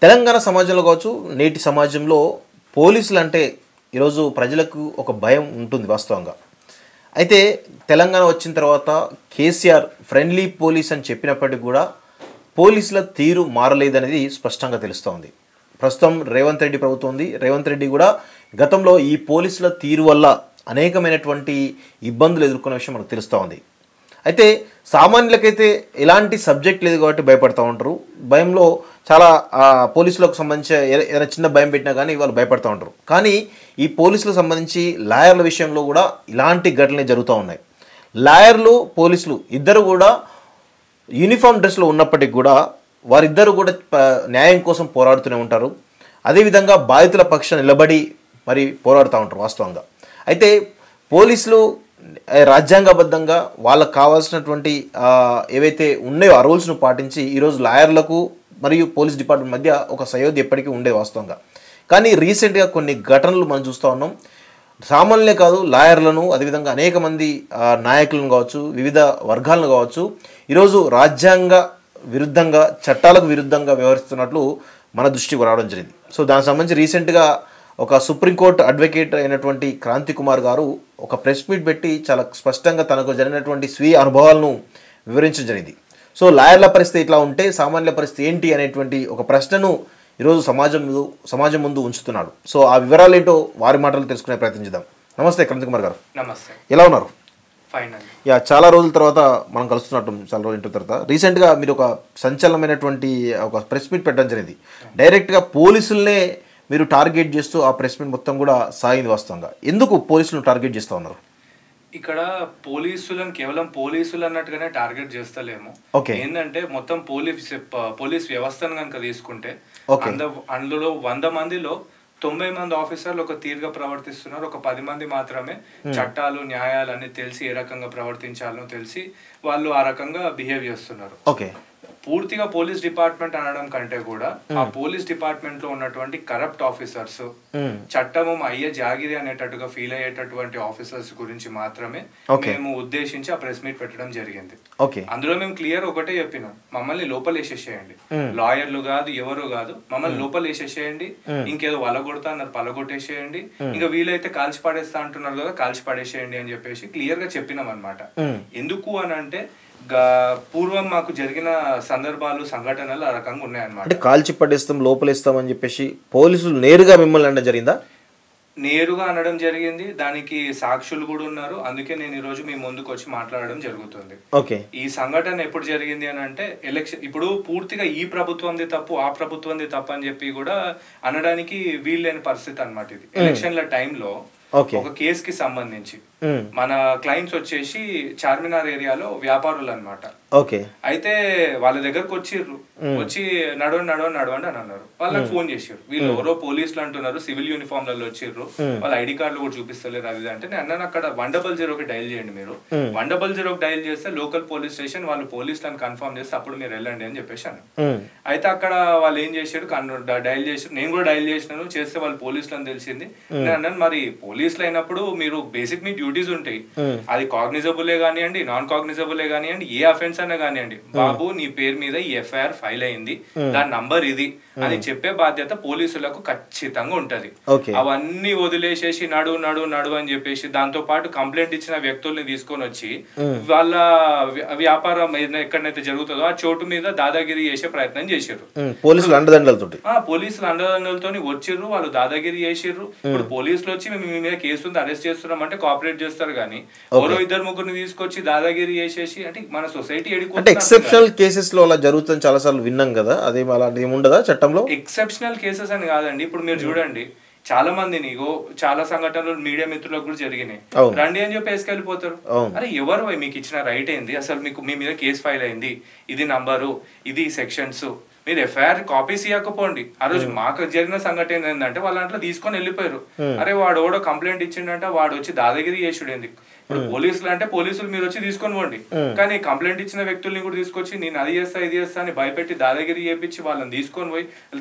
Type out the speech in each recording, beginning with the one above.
తెలంగాణ సమాజంలో కావచ్చు, నేటి సమాజంలో పోలీసులు అంటే ఈరోజు ప్రజలకు ఒక భయం ఉంటుంది వాస్తవంగా. అయితే తెలంగాణ వచ్చిన తర్వాత కేసీఆర్ ఫ్రెండ్లీ పోలీస్ అని చెప్పినప్పటికీ కూడా పోలీసుల తీరు మారలేదనేది స్పష్టంగా తెలుస్తోంది. ప్రస్తుతం రేవంత్ రెడ్డి ప్రభుత్వం ఉంది. రేవంత్ రెడ్డి కూడా గతంలో ఈ పోలీసుల తీరు వల్ల అనేకమైనటువంటి ఇబ్బందులు ఎదుర్కొన్న విషయం మనకు తెలుస్తూ ఉంది. అయితే సామాన్యులకైతే ఎలాంటి సబ్జెక్ట్ లేదు కాబట్టి భయపడుతూ ఉంటారు. భయంలో చాలా పోలీసులకు సంబంధించి ఏదైనా చిన్న భయం పెట్టినా కానీ వాళ్ళు భయపడుతూ ఉంటారు. కానీ ఈ పోలీసులకు సంబంధించి లాయర్ల విషయంలో కూడా ఇలాంటి ఘటనలు జరుగుతూ ఉన్నాయి. లాయర్లు పోలీసులు ఇద్దరు కూడా యూనిఫామ్ డ్రెస్లో ఉన్నప్పటికీ కూడా వారిద్దరూ కూడా న్యాయం కోసం పోరాడుతూనే ఉంటారు. అదేవిధంగా బాధితుల పక్షాన నిలబడి మరి పోరాడుతూ ఉంటారు వాస్తవంగా. అయితే పోలీసులు రాజ్యాంగబద్ధంగా వాళ్ళకు కావాల్సినటువంటి ఏవైతే ఉన్నాయో ఆ రూల్స్ను పాటించి ఈరోజు లాయర్లకు మరియు పోలీస్ డిపార్ట్మెంట్ మధ్య ఒక సయోధ్య ఎప్పటికీ ఉండేది వాస్తవంగా. కానీ రీసెంట్గా కొన్ని ఘటనలు మనం చూస్తూ ఉన్నాం. సామాన్యులే కాదు, లాయర్లను అదేవిధంగా అనేక మంది నాయకులను కావచ్చు, వివిధ వర్గాలను కావచ్చు, ఈరోజు రాజ్యాంగ విరుద్ధంగా చట్టాలకు విరుద్ధంగా వ్యవహరిస్తున్నట్లు మన దృష్టికి రావడం జరిగింది. సో దానికి సంబంధించి రీసెంట్గా ఒక సుప్రీంకోర్టు అడ్వకేట్ అయినటువంటి క్రాంతి కుమార్ గారు ఒక ప్రెస్ మీట్ పెట్టి చాలా స్పష్టంగా తనకు జరిగినటువంటి స్వీయ అనుభవాలను వివరించడం జరిగింది. సో లాయర్ల పరిస్థితి ఇట్లా ఉంటే సామాన్యుల పరిస్థితి ఏంటి అనేటువంటి ఒక ప్రశ్నను ఈరోజు సమాజం ముందు ఉంచుతున్నాడు. సో ఆ వివరాలు ఏంటో వారి మాటలు తెలుసుకునే ప్రయత్నం చేద్దాం. నమస్తే క్రాంతి కుమార్ గారు. నమస్తే. ఎలా ఉన్నారు? ఫైన్. చాలా రోజుల తర్వాత మనం కలుస్తున్నట్టు, చాలా రోజుల తర్వాత రీసెంట్గా మీరు ఒక సంచలనమైనటువంటి ఒక ప్రెస్ మీట్ పెట్టడం జరిగింది. డైరెక్ట్గా పోలీసులనే మీరు టార్గెట్ చేస్తూ ఆ ప్రెస్ మీట్ మొత్తం కూడా సాగింది వాస్తవంగా. ఎందుకు పోలీసులను టార్గెట్ చేస్తూ ఉన్నారు? పోలీసులను కేవలం పోలీసులు అన్నట్టుగానే టార్గెట్ చేస్తలేము. ఏంటంటే మొత్తం పోలీస్ వ్యవస్థను కనుక తీసుకుంటే అందులో 100 మందిలో 90 మంది ఆఫీసర్లు ఒక తీరుగా ప్రవర్తిస్తున్నారు. ఒక 10 మంది మాత్రమే చట్టాలు న్యాయాలు అన్ని తెలిసి ఏ రకంగా ప్రవర్తించాలో తెలిసి వాళ్ళు ఆ రకంగా బిహేవ్ చేస్తున్నారు. పూర్తిగా పోలీస్ డిపార్ట్మెంట్ అనడం కంటే కూడా ఆ పోలీస్ డిపార్ట్మెంట్ లో ఉన్నటువంటి కరప్ట్ ఆఫీసర్స్, చట్టము అయ్యే జాగిరి అనేటట్టుగా ఫీల్ అయ్యేటటువంటి ఆఫీసర్స్ గురించి మాత్రమే మేము ఉద్దేశించి ఆ ప్రెస్ మీట్ పెట్టడం జరిగింది. అందులో మేము క్లియర్ ఒకటే చెప్పినాం, మమ్మల్ని లోపల వేసేసేయండి, లాయర్లు కాదు ఎవరు కాదు, మమ్మల్ని లోపల వేసేసేయండి, ఇంకేదో వలగొడతా అన్నారు పలగొట్టేసేయండి, ఇంకా వీలైతే కాల్చి పడేస్తా అంటున్నారు కదా కాల్చి పడేసేయండి అని చెప్పేసి క్లియర్ గా చెప్పినాం అనమాట. ఎందుకు అని అంటే పూర్వం మాకు జరిగిన సందర్భాలు సంఘటనలు ఆ రకంగా ఉన్నాయన్నమాట. అంటే కాల్చి పడేస్తాం లోపలేస్తాం అని చెప్పేసి పోలీసులు నేరుగా మిమ్మల్ని అనడం జరిగిందా? నేరుగా అనడం జరిగింది. దానికి సాక్షులు కూడా ఉన్నారు. అందుకే నేను ఈ రోజు మీ ముందుకు వచ్చి మాట్లాడడం జరుగుతుంది. ఈ సంఘటన ఎప్పుడు జరిగింది అని అంటే ఎలక్షన్, ఇప్పుడు పూర్తిగా ఈ ప్రభుత్వంది తప్పు ఆ ప్రభుత్వంది తప్పు అని చెప్పి కూడా అనడానికి వీల్లేని పరిస్థితి అన్నమాట. ఇది ఎలక్షన్ల టైంలో ఒక కేసుకి సంబంధించి మన క్లయింట్స్ వచ్చేసి చార్మినార్ ఏరియాలో వ్యాపారులు అన్నమాట. అయితే వాళ్ళ దగ్గరకు వచ్చి నడవండి అని అన్నారు. వాళ్ళకి ఫోన్ చేసారు, వీళ్ళు ఎవరో పోలీసులు అంటున్నారు, సివిల్ యూనిఫామ్ లలో వచ్చిర్రు, వాళ్ళ ఐడి కార్డులు కూడా చూపిస్తలేరు అది అంటే నేను అన్నాను అక్కడ 100 డైల్ చేయండి, మీరు 100 డైల్ చేస్తే లోకల్ పోలీస్ స్టేషన్ వాళ్ళు పోలీసులను కన్ఫర్మ్ చేస్తే అప్పుడు మీరు వెళ్ళండి అని చెప్పేసి అన్నాను. అయితే అక్కడ వాళ్ళు ఏం చేశారు, డైల్ చేశారు, నేను కూడా డైల్ చేసినాను, చేస్తే వాళ్ళు పోలీసులను తెలిసింది. నేను అన్నాను మరి పోలీసులు అయినప్పుడు మీరు బేసిక్ మీ డ్యూటీస్ ఉంటాయి, అది కాగ్నిజబులే కానివ్వండి నాన్ కాగ్నిజబులే కానివ్వండి ఏ అఫెన్స్ అయినా కానివ్వండి, బాబు నీ పేరు మీద ఈ ఎఫ్ఐఆర్ ఫైల్ అయింది, దాని నంబర్ ఇది అని చెప్పే బాధ్యత పోలీసులకు ఖచ్చితంగా ఉంటది. అవన్నీ వదిలేసేసి నడు అని చెప్పేసి దాంతో పాటు కంప్లైంట్ ఇచ్చిన వ్యక్తుల్ని తీసుకొని వచ్చి వాళ్ళ వ్యాపారం ఎక్కడైతే జరుగుతుందో ఆ చోటు మీద దాదాగిరి చేసే ప్రయత్నం చేసారు. పోలీసులు అండదండలతో వచ్చిర్రు, వాళ్ళు దాదాగిరి చేసిర్రు. ఇప్పుడు పోలీసులు వచ్చి మేము మీ మీద కేసు ఉంది అరెస్ట్ చేస్తున్నాం అంటే కోఆపరేట్ చేస్తారు కానీ ఎవరో 2-3 తీసుకొచ్చి దాదాగిరి చేసేసి అంటే మన సొసైటీ ఎక్సెప్షనల్ కేసెస్ లో అలా జరుగుతుంది చాలా సార్లు విన్నాం కదా, అదే అలాంటి ఉండదా చట్టంలో? ఎక్సెప్షనల్ కేసెస్ అని కాదండి. ఇప్పుడు మీరు చూడండి చాలా మందిని చాలా సంఘటనలు మీడియా మిత్రులకు కూడా జరిగినాయి, రండి అని చెప్పి వేసుకెళ్ళిపోతారు. అరే ఎవరు మీకు ఇచ్చిన రైట్ ఏంది, అసలు మీకు మీ మీద కేసు ఫైల్ అయింది, ఇది నంబరు, ఇది సెక్షన్స్, మీరు ఎఫ్ఐఆర్ కాపీస్ ఇవ్వకపోండి. ఆ రోజు మాకు జరిగిన సంఘటన ఏంటంటే వాళ్ళ దాంట్లో తీసుకొని వెళ్ళిపోయారు. అరే వాడు ఓడో కంప్లైంట్ ఇచ్చిండంట, వాడు వచ్చి దాదాగిరి చేసుడేంది, ఇప్పుడు పోలీసులు అంటే పోలీసులు మీరు వచ్చి తీసుకొని పోండి, కానీ కంప్లైంట్ ఇచ్చిన వ్యక్తుల్ని కూడా తీసుకొచ్చి నేను అది చేస్తా ఇది చేస్తా అని భయపెట్టి దాదాగిరి చేపించి వాళ్ళని తీసుకొని పోయి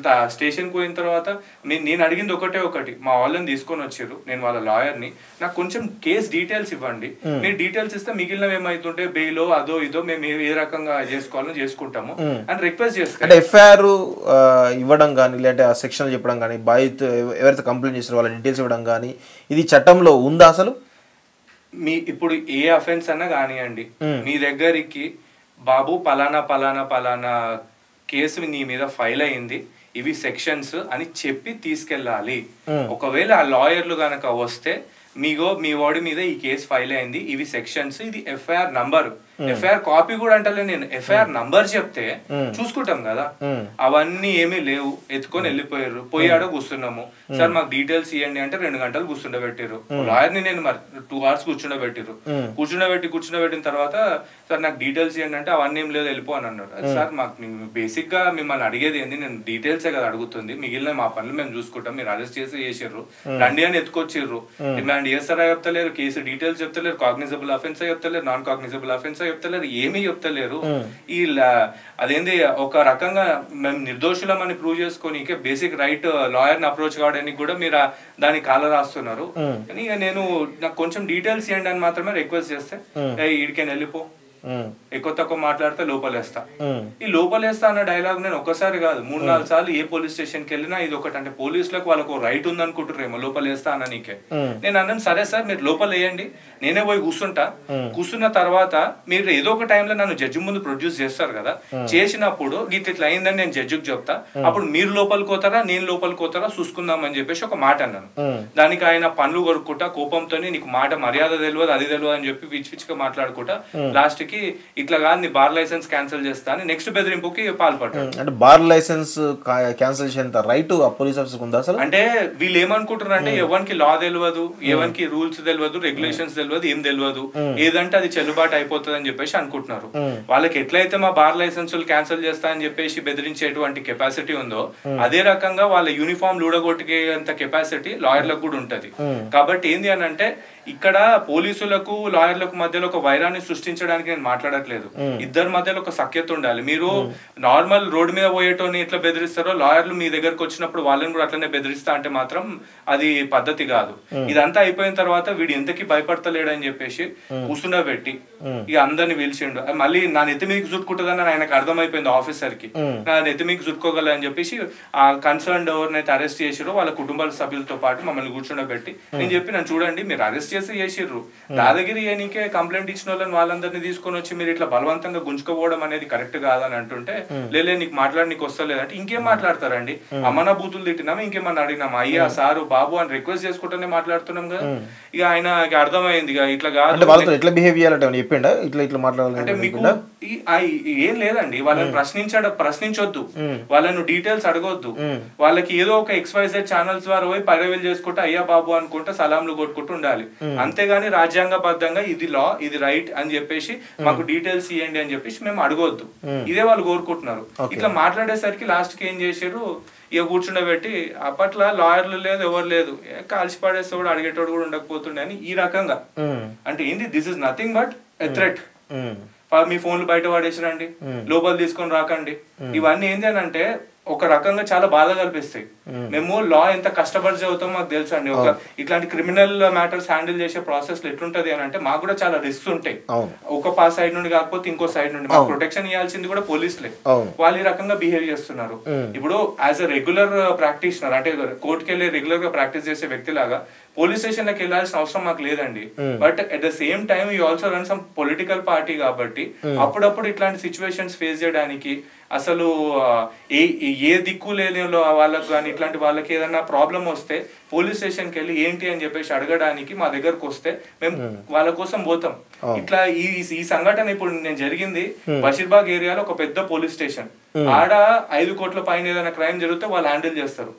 స్టేషన్ పోయిన తర్వాత నేను అడిగింది ఒకటి, మా వాళ్ళని తీసుకొని వచ్చారు, నేను వాళ్ళ లాయర్ని, నాకు కొంచెం కేసు డీటెయిల్స్ ఇవ్వండి, మీరు డీటెయిల్స్ ఇస్తే మిగిలినవి ఏమైతుంటే బెయిలో అదో ఇదో మేము ఏ రకంగా చేసుకోవాలని చేసుకుంటాము అని రిక్వెస్ట్ చేస్తాం. అంటే ఎఫ్ఐఆర్ ఇవ్వడం కానీ లేదంటే ఆ సెక్షన్ చెప్పడం కానీ బాధిత ఎవరైతే కంప్లైంట్ చేస్తారో వాళ్ళ డీటెయిల్స్ ఇవ్వడం కానీ ఇది చట్టంలో ఉందా అసలు? మీ ఇప్పుడు ఏ అఫెన్స్ అన్నా కానివ్వండి, మీ దగ్గరికి బాబు పలానా పలానా పలానా కేసు నీ మీద ఫైల్ అయింది, ఇవి సెక్షన్స్ అని చెప్పి తీసుకెళ్ళాలి. ఒకవేళ ఆ లాయర్లు గనక వస్తే మీ వాడి మీద ఈ కేసు ఫైల్ అయింది, ఇవి సెక్షన్స్, ఇది ఎఫ్ఐఆర్ నంబర్, ఎఫ్ఐఆర్ కాపీ కూడా అంటలే నేను, ఎఫ్ఐఆర్ నంబర్ చెప్తే చూసుకుంటాం కదా. అవన్నీ ఏమీ లేవు, ఎత్తుకొని వెళ్ళిపోయారు. పోయాడో కూర్చున్నాము, సార్ మాకు డీటెయిల్స్ ఇవ్వండి అంటే 2 గంటలు కూర్చుండబెట్టారు. లాయర్ని నేను మరి 2 hours కూర్చుండబెట్టారు. కూర్చుండబెట్టిన తర్వాత సార్ నాకు డీటెయిల్స్ ఇవ్వండి అంటే అవన్నీ ఏం లేదు వెళ్ళిపో అని అన్నారు. సార్ మాకు బేసిక్ గా మిమ్మల్ని అడిగేది ఏంది, నేను డీటెయిల్సే కదా అడుగుతుంది, మిగిలిన మా పనులు మేము చూసుకుంటాం, మీరు అరెస్ట్ చేసారు రండి అని ఎత్తుకొచ్చిర్రు. డిమాండ్ చేస్తారా చెప్తలేరు, కేసు డీటెయిల్స్ చెప్తలేరు, కాగ్నిజబుల్ అఫెన్స్ చెప్తలేరు, నాన్ కాగ్నిజబుల్ అఫెన్స్ చెప్తలేరు, ఏమీ చెప్తలేరు. ఈ అదేంది ఒక రకంగా మేము నిర్దోషులం అని ప్రూవ్ చేసుకొని బేసిక్ రైట్ లాయర్ని అప్రోచ్ కావడానికి కూడా మీరు దాని కాల రాస్తున్నారు. కానీ నేను నాకు కొంచెం డీటెయిల్స్ ఇవ్వండి అని మాత్రమే రిక్వెస్ట్ చేస్తే ఈడికైనా వెళ్ళిపో, ఎక్కువ తక్కువ మాట్లాడితే లోపలేస్తా. ఈ లోపలేస్తా అన్న డైలాగ్ నేను ఒక్కసారి కాదు 3-4 సార్లు ఏ పోలీస్ స్టేషన్ కి వెళ్ళినా ఇది ఒకటి. అంటే పోలీసులకు వాళ్ళకు రైట్ ఉంది అనుకుంటారేమో లోపలేస్తా అన్న నీకే. నేను అన్నాను సరే సార్ మీరు లోపల వేయండి, నేనే పోయి కూర్చుంటా. కూర్చున్న తర్వాత మీరు ఏదో ఒక టైంలో నన్ను జడ్జి ముందు ప్రొడ్యూస్ చేస్తారు కదా, చేసినప్పుడు ఇట్లా అయిందని నేను జడ్జికి చెప్తా, అప్పుడు మీరు లోపలికి పోతారా నేను లోపలికి పోతారా చూసుకుందాం అని చెప్పేసి ఒక మాట అన్నాను. దానికి ఆయన పనులు కొరుక్కుంటా కోపంతో నీకు మాట మర్యాద తెలియదు అది తెలియదు అని చెప్పి పిచ్చిగా మాట్లాడుకుంటా లాస్ట్ కి ఇట్లా కాదు నీ బార్ లైసెన్స్ క్యాన్సిల్ చేస్తా అని నెక్స్ట్ బెదిరింపుకి పాల్పడ్డాడు. అంటే బార్ లైసెన్స్ క్యాన్సిల్ చేసేంత రైట్ ఆ పోలీస్ ఆఫీసర్ ఉందా అసలు? అంటే వీళ్ళు ఏమనుకుంటారు అంటే ఎవరికి లా తెలియదు, ఎవరికి రూల్స్ తెలియదు, రెగ్యులేషన్స్ తెలియదు, ఏం తెలియదు, ఏదంటే అది చెల్లుబాటు అయిపోతుంది అని చెప్పేసి అనుకుంటున్నారు. వాళ్ళకి ఎట్లయితే మా బార్ లైసెన్స్ క్యాన్సిల్ చేస్తా అని చెప్పేసి బెదిరించేటువంటి కెపాసిటీ ఉందో అదే రకంగా వాళ్ళ యూనిఫామ్ లూడగొట్టుకేంత కెపాసిటీ లాయర్లకు కూడా ఉంటది. కాబట్టి ఏంది అని అంటే ఇక్కడ పోలీసులకు లాయర్లకు మధ్యలో ఒక వైరాన్ని సృష్టించడానికి నేను మాట్లాడట్లేదు, ఇద్దరి మధ్యలో ఒక సఖ్యత ఉండాలి. మీరు నార్మల్ రోడ్ మీద పోయేటోని ఎట్లా బెదిరిస్తారో లాయర్లు మీ దగ్గరకు వచ్చినప్పుడు వాళ్ళని కూడా అట్లనే బెదిరిస్తా అంటే మాత్రం అది పద్ధతి కాదు. ఇదంతా అయిపోయిన తర్వాత వీడు ఎంతకి భయపడతలేడని చెప్పేసి కూర్చుండబెట్టి ఇక అందరిని పిలిచిండు. మళ్ళీ నా నెత్తి మీదకి చుట్టుకుంటుందని ఆయనకు అర్థమైపోయింది ఆఫీసర్ కి, నా నెత్తి మీదకి చుట్టుకోగల అని చెప్పేసి ఆ కన్సర్న్డ్ ఎవరినైతే అరెస్ట్ చేసిరో వాళ్ళ కుటుంబాల సభ్యులతో పాటు మమ్మల్ని కూర్చుండబెట్టి నేను చెప్పి నన్ను చూడండి మీరు అరెస్ట్ చేసిర్రు, దాదాగిరి ఏనికే కంప్లైంట్ ఇచ్చిన వాళ్ళందరినీ తీసుకొని వచ్చి మీరు ఇట్లా బలవంతంగా గుంజుకోవడం అనేది కరెక్ట్ కాదని అంటుంటే లేలే నీకు మాట్లాడనీకు వస్తలేదంటే ఇంకేం మాట్లాడతారండి, అమ్మనా బూతులు తిట్టినామా ఇంకేమన్నా అడిగినామా, అయ్యా సారు బాబు అని రిక్వెస్ట్ చేసుకుంటూనే మాట్లాడుతున్నాం కదా. ఇక ఆయన అర్థమైంది ఇక ఇట్లా కాదు ఎట్లా బిహేవ్ చేయాలంటే చెప్పిండా ఇట్లా ఇట్లా మాట్లాడాలి అంటే మీకు ఏం లేదండి. వాళ్ళని ప్రశ్నించొద్దు, వాళ్ళను డీటెయిల్స్ అడగొద్దు, వాళ్ళకి ఏదో ఒక XYZ ఛానల్స్ ద్వారా పోయి పైరవీలు చేసుకుంటే అయ్యా బాబు అనుకుంటే సలాంలు కొట్టుకుంటూ ఉండాలి. అంతేగాని రాజ్యాంగబద్ధంగా ఇది లా ఇది రైట్ అని చెప్పేసి మాకు డీటెయిల్స్ ఇవ్వండి అని చెప్పేసి మేము అడగొద్దు. ఇదే వాళ్ళు కోరుకుంటున్నారు. ఇట్లా మాట్లాడేసరికి లాస్ట్ కి ఏం చేశారు, ఇక కూర్చుండబెట్టి అప్పట్లో లాయర్లు లేదు ఎవరు లేదు, కాల్చి పడేసేవాడు అడిగేటోడు కూడా ఉండకపోతుండే అని ఈ రకంగా. అంటే ఏంది this is nothing but a threat. మీ ఫోన్లు బయట పడేసిరండి, లోపల తీసుకొని రాకండి, ఇవన్నీ ఏంటి అని అంటే ఒక రకంగా చాలా బాధ కల్పిస్తాయి. మేము లా ఎంత కష్టపడి చదువుతాం మాకు తెలుసు అండి. ఒక ఇట్లాంటి క్రిమినల్ మ్యాటర్స్ హ్యాండిల్ చేసే ప్రాసెస్ ఎట్లుంటది అని అంటే మాకు కూడా చాలా రిస్క్స్ ఉంటాయి. ఒక సైడ్ నుండి కాకపోతే ఇంకో సైడ్ నుండి మాకు ప్రొటెక్షన్ ఇవ్వాల్సింది కూడా పోలీసులే. వాళ్ళు ఈ రకంగా బిహేవ్ చేస్తున్నారు. ఇప్పుడు యాజ్ అ రెగ్యులర్ ప్రాక్టీషనర్ అంటే కోర్టుకి వెళ్ళి రెగ్యులర్ గా ప్రాక్టీస్ చేసే వ్యక్తి లాగా పోలీస్ స్టేషన్ లకు వెళ్లాల్సిన అవసరం మాకు లేదండి. But at the same time you also run some political party కాబట్టి అప్పుడప్పుడు ఇట్లాంటి సిచ్యువేషన్స్ ఫేస్ చేయడానికి అసలు ఏ దిక్కు లేని వాళ్ళకు కానీ ఇట్లాంటి వాళ్ళకి ఏదైనా ప్రాబ్లం వస్తే పోలీస్ స్టేషన్ కి వెళ్ళి ఏంటి అని చెప్పేసి అడగడానికి మా దగ్గరకు వస్తే మేము వాళ్ళ కోసం పోతాం. ఇట్లా ఈ సంఘటన ఇప్పుడు నేను జరిగింది బషీర్బాగ్ ఏరియాలో ఒక పెద్ద పోలీస్ స్టేషన్. ఆడ 5 కోట్ల పైన ఏదైనా క్రైమ్ జరిగితే వాళ్ళు హ్యాండిల్ చేస్తారు.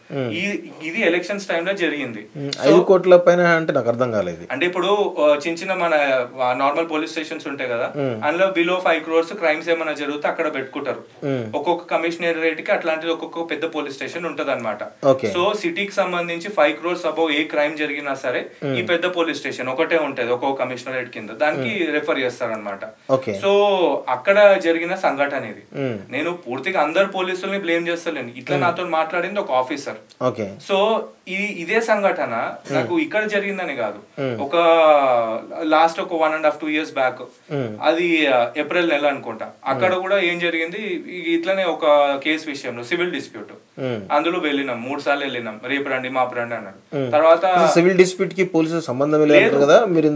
ఇది ఎలక్షన్స్ టైంలో జరిగింది. 5 కోట్ల పైన అంటే నాకు అర్థం కాలేదు. అంటే ఇప్పుడు చిన్న చిన్న మన నార్మల్ పోలీస్ స్టేషన్స్ ఉంటాయి కదా, అందులో బిలో 5 crores క్రైమ్స్ ఏమైనా జరిగితే అక్కడ పెట్టుకుంటారు. ఒక్కొక్క కమిషనరేట్ కి అట్లాంటిది ఒక్కొక్క పెద్ద పోలీస్ స్టేషన్ ఉంటది అనమాట. సో సిటీకి సంబంధించి 5 crores అబౌవ్ ఏ క్రైమ్ జరిగినా సరే ఈ పెద్ద పోలీస్ స్టేషన్ ఒకటే ఉంటది ఒక్కొక్క కమిషనరేట్ కింద, దానికి రెఫర్ చేస్తారనమాట. సో అక్కడ జరిగిన సంఘటన ఇది. నేను పూర్తిగా అందరు పోలీసుల్ని బ్లేమ్ చేస్తలేను, ఇట్లా నాతో మాట్లాడింది ఒక ఆఫీసర్. సో ఇదే సంఘటన నాకు ఇక్కడ జరిగిందని కాదు, ఒక లాస్ట్ ఒక 1.5-2 years బ్యాక్, అది ఏప్రిల్ నెల అనుకుంటా, అక్కడ కూడా ఏం జరిగింది ఇట్లనే ఒక కేసు విషయంలో సివిల్ డిస్ప్యూట్, అందులో వెళ్ళినాం 3 సార్లు వెళ్ళినాం, రేపు రండి మాపు రండి అన్నాడు. తర్వాత సివిల్ డిస్ప్యూట్ కి పోలీసు సంబంధం లేదు కదా, మీరు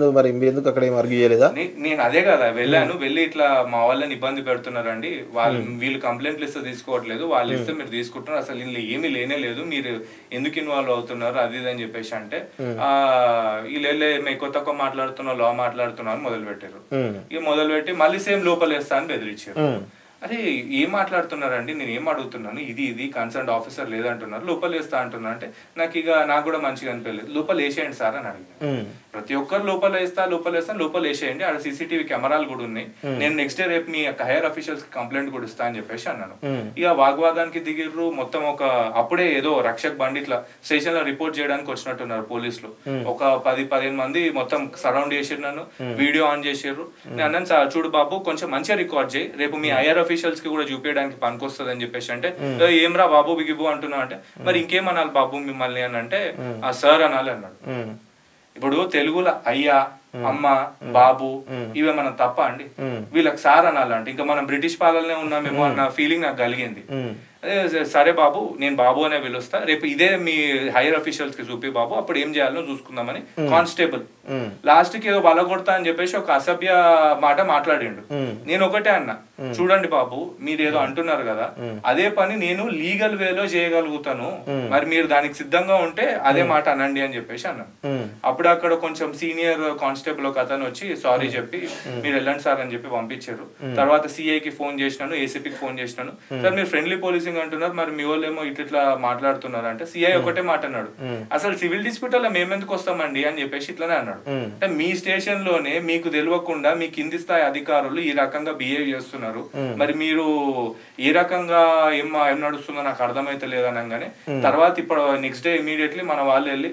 ఎందుకు అక్కడ ఏం ఆర్గ్యూ చేయలేదా? నేను అదే కదా వెళ్ళాను, వెళ్ళి ఇట్లా మా వాళ్ళని ఇబ్బంది పెడుతున్నారండి, వీళ్ళు కంప్లైంట్లు ఇస్తే తీసుకోవట్లేదు, వాళ్ళు ఇస్తే మీరు తీసుకుంటున్నారు, అసలు ఇందులో ఏమీ లేనే లేదు, మీరు ఎందుకు ఇన్వాల్వ్ అవుతున్నారు అది ఇది అని చెప్పేసి అంటే, వీళ్ళు ఎక్కువ తక్కువ మాట్లాడుతున్నా లా మాట్లాడుతున్నారు మొదలు పెట్టారు. ఇక మొదలు పెట్టి మళ్ళీ సేమ్ లోపలేస్తా అని బెదిరించారు. అరే ఏం మాట్లాడుతున్నారండి, నేను ఏం అడుగుతున్నాను, ఇది కన్సర్న్ ఆఫీసర్ లేదంటున్నారు, లోపల వేస్తా అంటున్నా అంటే నాకు కూడా మంచిగా అనిపించలేదు, లోపల వేసేయండి సార్ అని అడిగాను. ప్రతి ఒక్కరు లోపల వేస్తాను లోపల వేసేయండి, ఆడ సీసీటీవీ కెమెరాలు కూడా ఉన్నాయి, నేను నెక్స్ట్ డే రేపు మీ హైయర్ అఫీషియల్స్ కి కంప్లైంట్ కూడా ఇస్తా అని చెప్పేసి అన్నాను. ఇక వాగ్వాదానికి దిగిర్రు, మొత్తం అప్పుడే ఏదో రక్షక్ బండి ఇట్లా స్టేషన్ లో రిపోర్ట్ చేయడానికి వచ్చినట్టున్నారు పోలీసులు, ఒక 10-15 మంది మొత్తం సరౌండ్ చేసిర్రు, నన్ను వీడియో ఆన్ చేసిర్రు. నేను అన్నాను, చూడు బాబు కొంచెం మంచిగా రికార్డ్ చేయి, రేపు మీ హైయర్ అఫీషియల్స్ కి కూడా చూపించడానికి పనికొస్తుంది అని చెప్పేసి అంటే, ఏమ్రా బాబు బిగిబు అంటున్నా అంటే, మరి ఇంకేమనాలి బాబు మిమ్మల్ని అని అంటే, ఆ సార్ అనాలి అన్నాడు. ఇప్పుడు తెలుగులో అయ్యా అమ్మ బాబు ఇవే మనం తప్ప అండి, వీళ్ళకి సార్ అనాలంటే ఇంకా మనం బ్రిటిష్ పాలనే ఉన్నామేమో అన్న ఫీలింగ్ నాకు కలిగింది. సరే బాబు నేను బాబు అనే పిలుస్తా, రేపు ఇదే మీ హైయర్ అఫీషియల్స్ కి చూపి బాబు, అప్పుడు ఏం చేయాలో చూసుకుందామని కానిస్టేబుల్ లాస్ట్ కి ఏదో బలగొడతా అని చెప్పేసి ఒక అసభ్య మాట మాట్లాడిండు. నేను ఒకటే అన్నా, చూడండి బాబు మీరు ఏదో అంటున్నారు కదా, అదే పని నేను లీగల్ వేలో చేయగలుగుతాను, మరి మీరు దానికి సిద్ధంగా ఉంటే అదే మాట అనండి అని చెప్పేసి అన్నాను. అప్పుడు అక్కడ కొంచెం సీనియర్ కానిస్టేబుల్ ఒక అతను వచ్చి సారీ చెప్పి మీరు వెళ్ళండి సార్ అని చెప్పి పంపించారు. తర్వాత సిఐకి ఫోన్ చేసినాను, ఏసీపీకి ఫోన్ చేసినాను, సార్ మీరు ఫ్రెండ్లీ పోలీసింగ్ అంటున్నారు, మరి మీ వాళ్ళు ఏమో ఇట్లా మాట్లాడుతున్నారు అంటే, సిఐ ఒకటే మాట అన్నాడు, అసలు సివిల్ డిస్ప్యూట్ లో మేమెందుకు వస్తామండి అని చెప్పేసి ఇట్లానే అన్నాడు. అంటే మీ స్టేషన్ లోనే మీకు తెలియకుండా మీ కింది స్థాయి అధికారులు ఈ రకంగా బిహేవ్ చేస్తున్నారు, మరి మీరు ఏ రకంగా ఏం నడుస్తుందో నాకు అర్థమైతే లేదనగానే, తర్వాత ఇప్పుడు నెక్స్ట్ డే ఇమీడియట్లీ మన వాళ్ళు వెళ్ళి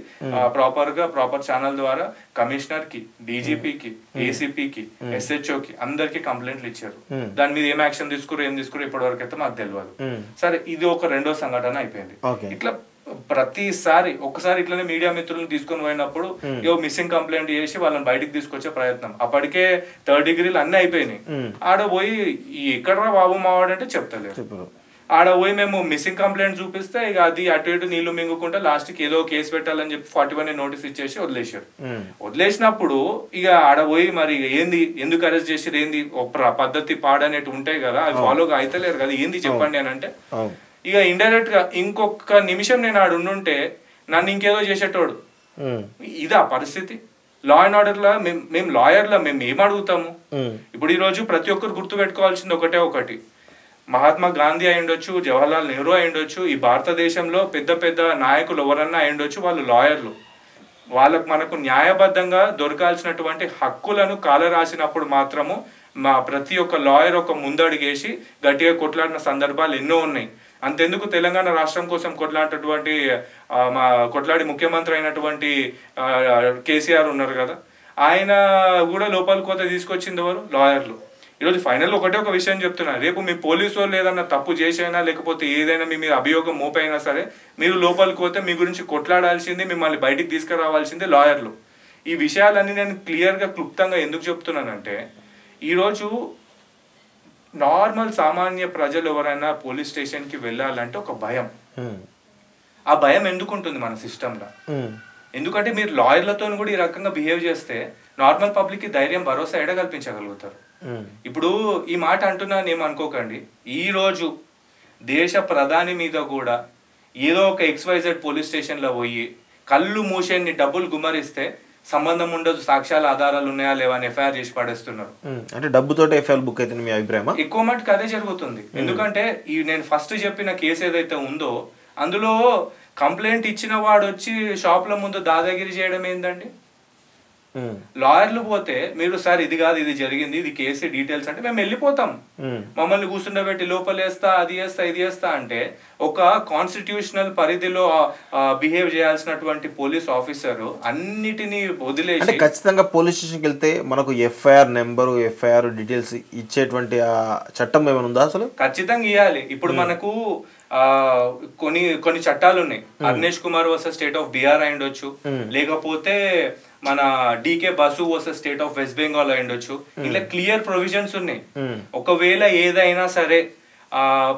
ప్రాపర్ ఛానల్ ద్వారా కమిషనర్ కి, డీజీపీకి, ఏసీపీకి, ఎస్హెచ్ఓకి అందరికి కంప్లైంట్లు ఇచ్చారు. దాని మీద ఏం యాక్షన్ తీసుకురు ఇప్పటి వరకు అయితే మాకు తెలియదు. సరే ఇది ఒక రెండో సంఘటన అయిపోయింది. ఇట్లా ప్రతిసారి ఒకసారి ఇట్లనే మీడియా మిత్రులను తీసుకొని పోయినప్పుడు మిస్సింగ్ కంప్లైంట్ చేసి వాళ్ళని బయటకు తీసుకొచ్చే ప్రయత్నం, అప్పటికే 3rd డిగ్రీలు అన్ని అయిపోయినాయి. ఆడ పోయి ఎక్కడరా బాబు మావాడు అంటే చెప్తలేదు. ఆడ పోయి మేము మిస్సింగ్ కంప్లైంట్ చూపిస్తే ఇక అది అటు ఇటు నీళ్లు మింగుకుంటే లాస్ట్ కి ఏదో కేసు పెట్టాలని చెప్పి 41 నోటీస్ ఇచ్చేసి వదిలేశారు. వదిలేసినప్పుడు ఇక ఆడ పోయి మరి ఏంది, ఎందుకు అరెస్ట్ చేసారు, ఏంది ఒక పద్ధతి పాడనేటి ఉంటాయి కదా, అవి ఫాలోగా అయితలేరు కదా, ఏంది చెప్పండి అని అంటే, ఇక ఇండైరెక్ట్ గా ఇంకొక నిమిషం నేను ఆడు ఉండుంటే నన్ను ఇంకేదో చేసేటోడు. ఇదా పరిస్థితి. లా అండ్ ఆర్డర్ లా మేము లాయర్లా మేము ఏం అడుగుతాము? ఇప్పుడు ఈ రోజు ప్రతి ఒక్కరు గుర్తు పెట్టుకోవాల్సింది ఒకటి, మహాత్మా గాంధీ అయ్యుండొచ్చు, జవహర్లాల్ నెహ్రూ అయ్యుండొచ్చు, ఈ భారతదేశంలో పెద్ద పెద్ద నాయకులు ఎవరన్నా అయ్యుండొచ్చు, వాళ్ళు లాయర్లు. మనకు న్యాయబద్ధంగా దొరకాల్సినటువంటి హక్కులను కాలరాసినప్పుడు మాత్రము మా ప్రతి ఒక్క లాయర్ ఒక ముందడుగేసి గట్టిగా కొట్లాడిన సందర్భాలు ఎన్నో ఉన్నాయి. అంతెందుకు తెలంగాణ రాష్ట్రం కోసం కొట్లాడి ముఖ్యమంత్రి అయినటువంటి కేసీఆర్ ఉన్నారు కదా, ఆయన కూడా లోపలికి పోతే తీసుకొచ్చింది ఎవరు? లాయర్లు. ఈరోజు ఫైనల్ ఒక విషయం చెప్తున్నా, రేపు మీ పోలీసు వాళ్ళు ఏదన్నా తప్పు చేసైనా లేకపోతే ఏదైనా మీ మీద అభియోగం మోపైనా సరే మీరు లోపలికి పోతే మీ గురించి కొట్లాడాల్సింది, మిమ్మల్ని బయటికి తీసుకురావాల్సిందే లాయర్లు. ఈ విషయాలన్నీ నేను క్లియర్గా క్లుప్తంగా ఎందుకు చెప్తున్నానంటే, ఈరోజు నార్మల్ సామాన్య ప్రజలు ఎవరైనా పోలీస్ స్టేషన్కి వెళ్ళాలంటే ఒక భయం. ఆ భయం ఎందుకు ఉంటుంది మన సిస్టంలో? ఎందుకంటే మీరు లాయర్లతో కూడా ఈ రకంగా బిహేవ్ చేస్తే నార్మల్ పబ్లిక్ కి ధైర్యం, భరోసా ఎడ కల్పించగలుగుతారు. ఇప్పుడు ఈ మాట అంటున్నాను ఏమనుకోకండి, ఈ రోజు దేశ ప్రధాని మీద కూడా ఏదో ఒక XYZ పోలీస్ స్టేషన్ లో పోయి కళ్ళు మూసేన్ని డబ్బులు గుమ్మరిస్తే సంబంధం ఉండదు, సాక్ష్యాల ఆధారాలు ఉన్నాయా లేవా అని ఎఫ్ఐఆర్ చేసి పడేస్తున్నారు. అంటే డబ్బుతో ఎఫ్ఐఆర్ బుక్ అయితే మీ అభిప్రాయం? ఎక్కువ మటుకు అదే జరుగుతుంది. ఎందుకంటే ఈ నేను ఫస్ట్ చెప్పిన కేసు ఏదైతే ఉందో అందులో కంప్లైంట్ ఇచ్చిన వాడు వచ్చి షాప్ల ముందు దాదాగిరి చేయడం ఏందండి? లాయర్లు పోతే మీరు సార్ ఇది కాదు ఇది జరిగింది ఇది కేసు డీటెయిల్స్ అంటే మేము వెళ్ళిపోతాం, మమ్మల్ని కూర్చుండబెట్టి లోపలేస్తా అది చేస్తా ఇది చేస్తా అంటే ఒక కాన్స్టిట్యూషనల్ పరిధిలో బిహేవ్ చేయాల్సినటువంటి పోలీస్ ఆఫీసర్ అన్నిటినీ వదిలేసి ఖచ్చితంగా పోలీస్ స్టేషన్కి వెళ్తే మనకు ఎఫ్ఐఆర్ నెంబరు ఎఫ్ఐఆర్ డీటెయిల్స్ ఇచ్చేటువంటి చట్టం ఏమైనా ఉందా? అసలు ఖచ్చితంగా ఇవ్వాలి. ఇప్పుడు మనకు కొన్ని చట్టాలు ఉన్నాయి. Arnesh Kumar versus state of Bihar అయి ఉండొచ్చు, లేకపోతే మన DK Basu versus state of West Bengal అయి ఉండొచ్చు. ఇలా క్లియర్ ప్రొవిజన్స్ ఉన్నాయి. ఒకవేళ ఏదైనా సరే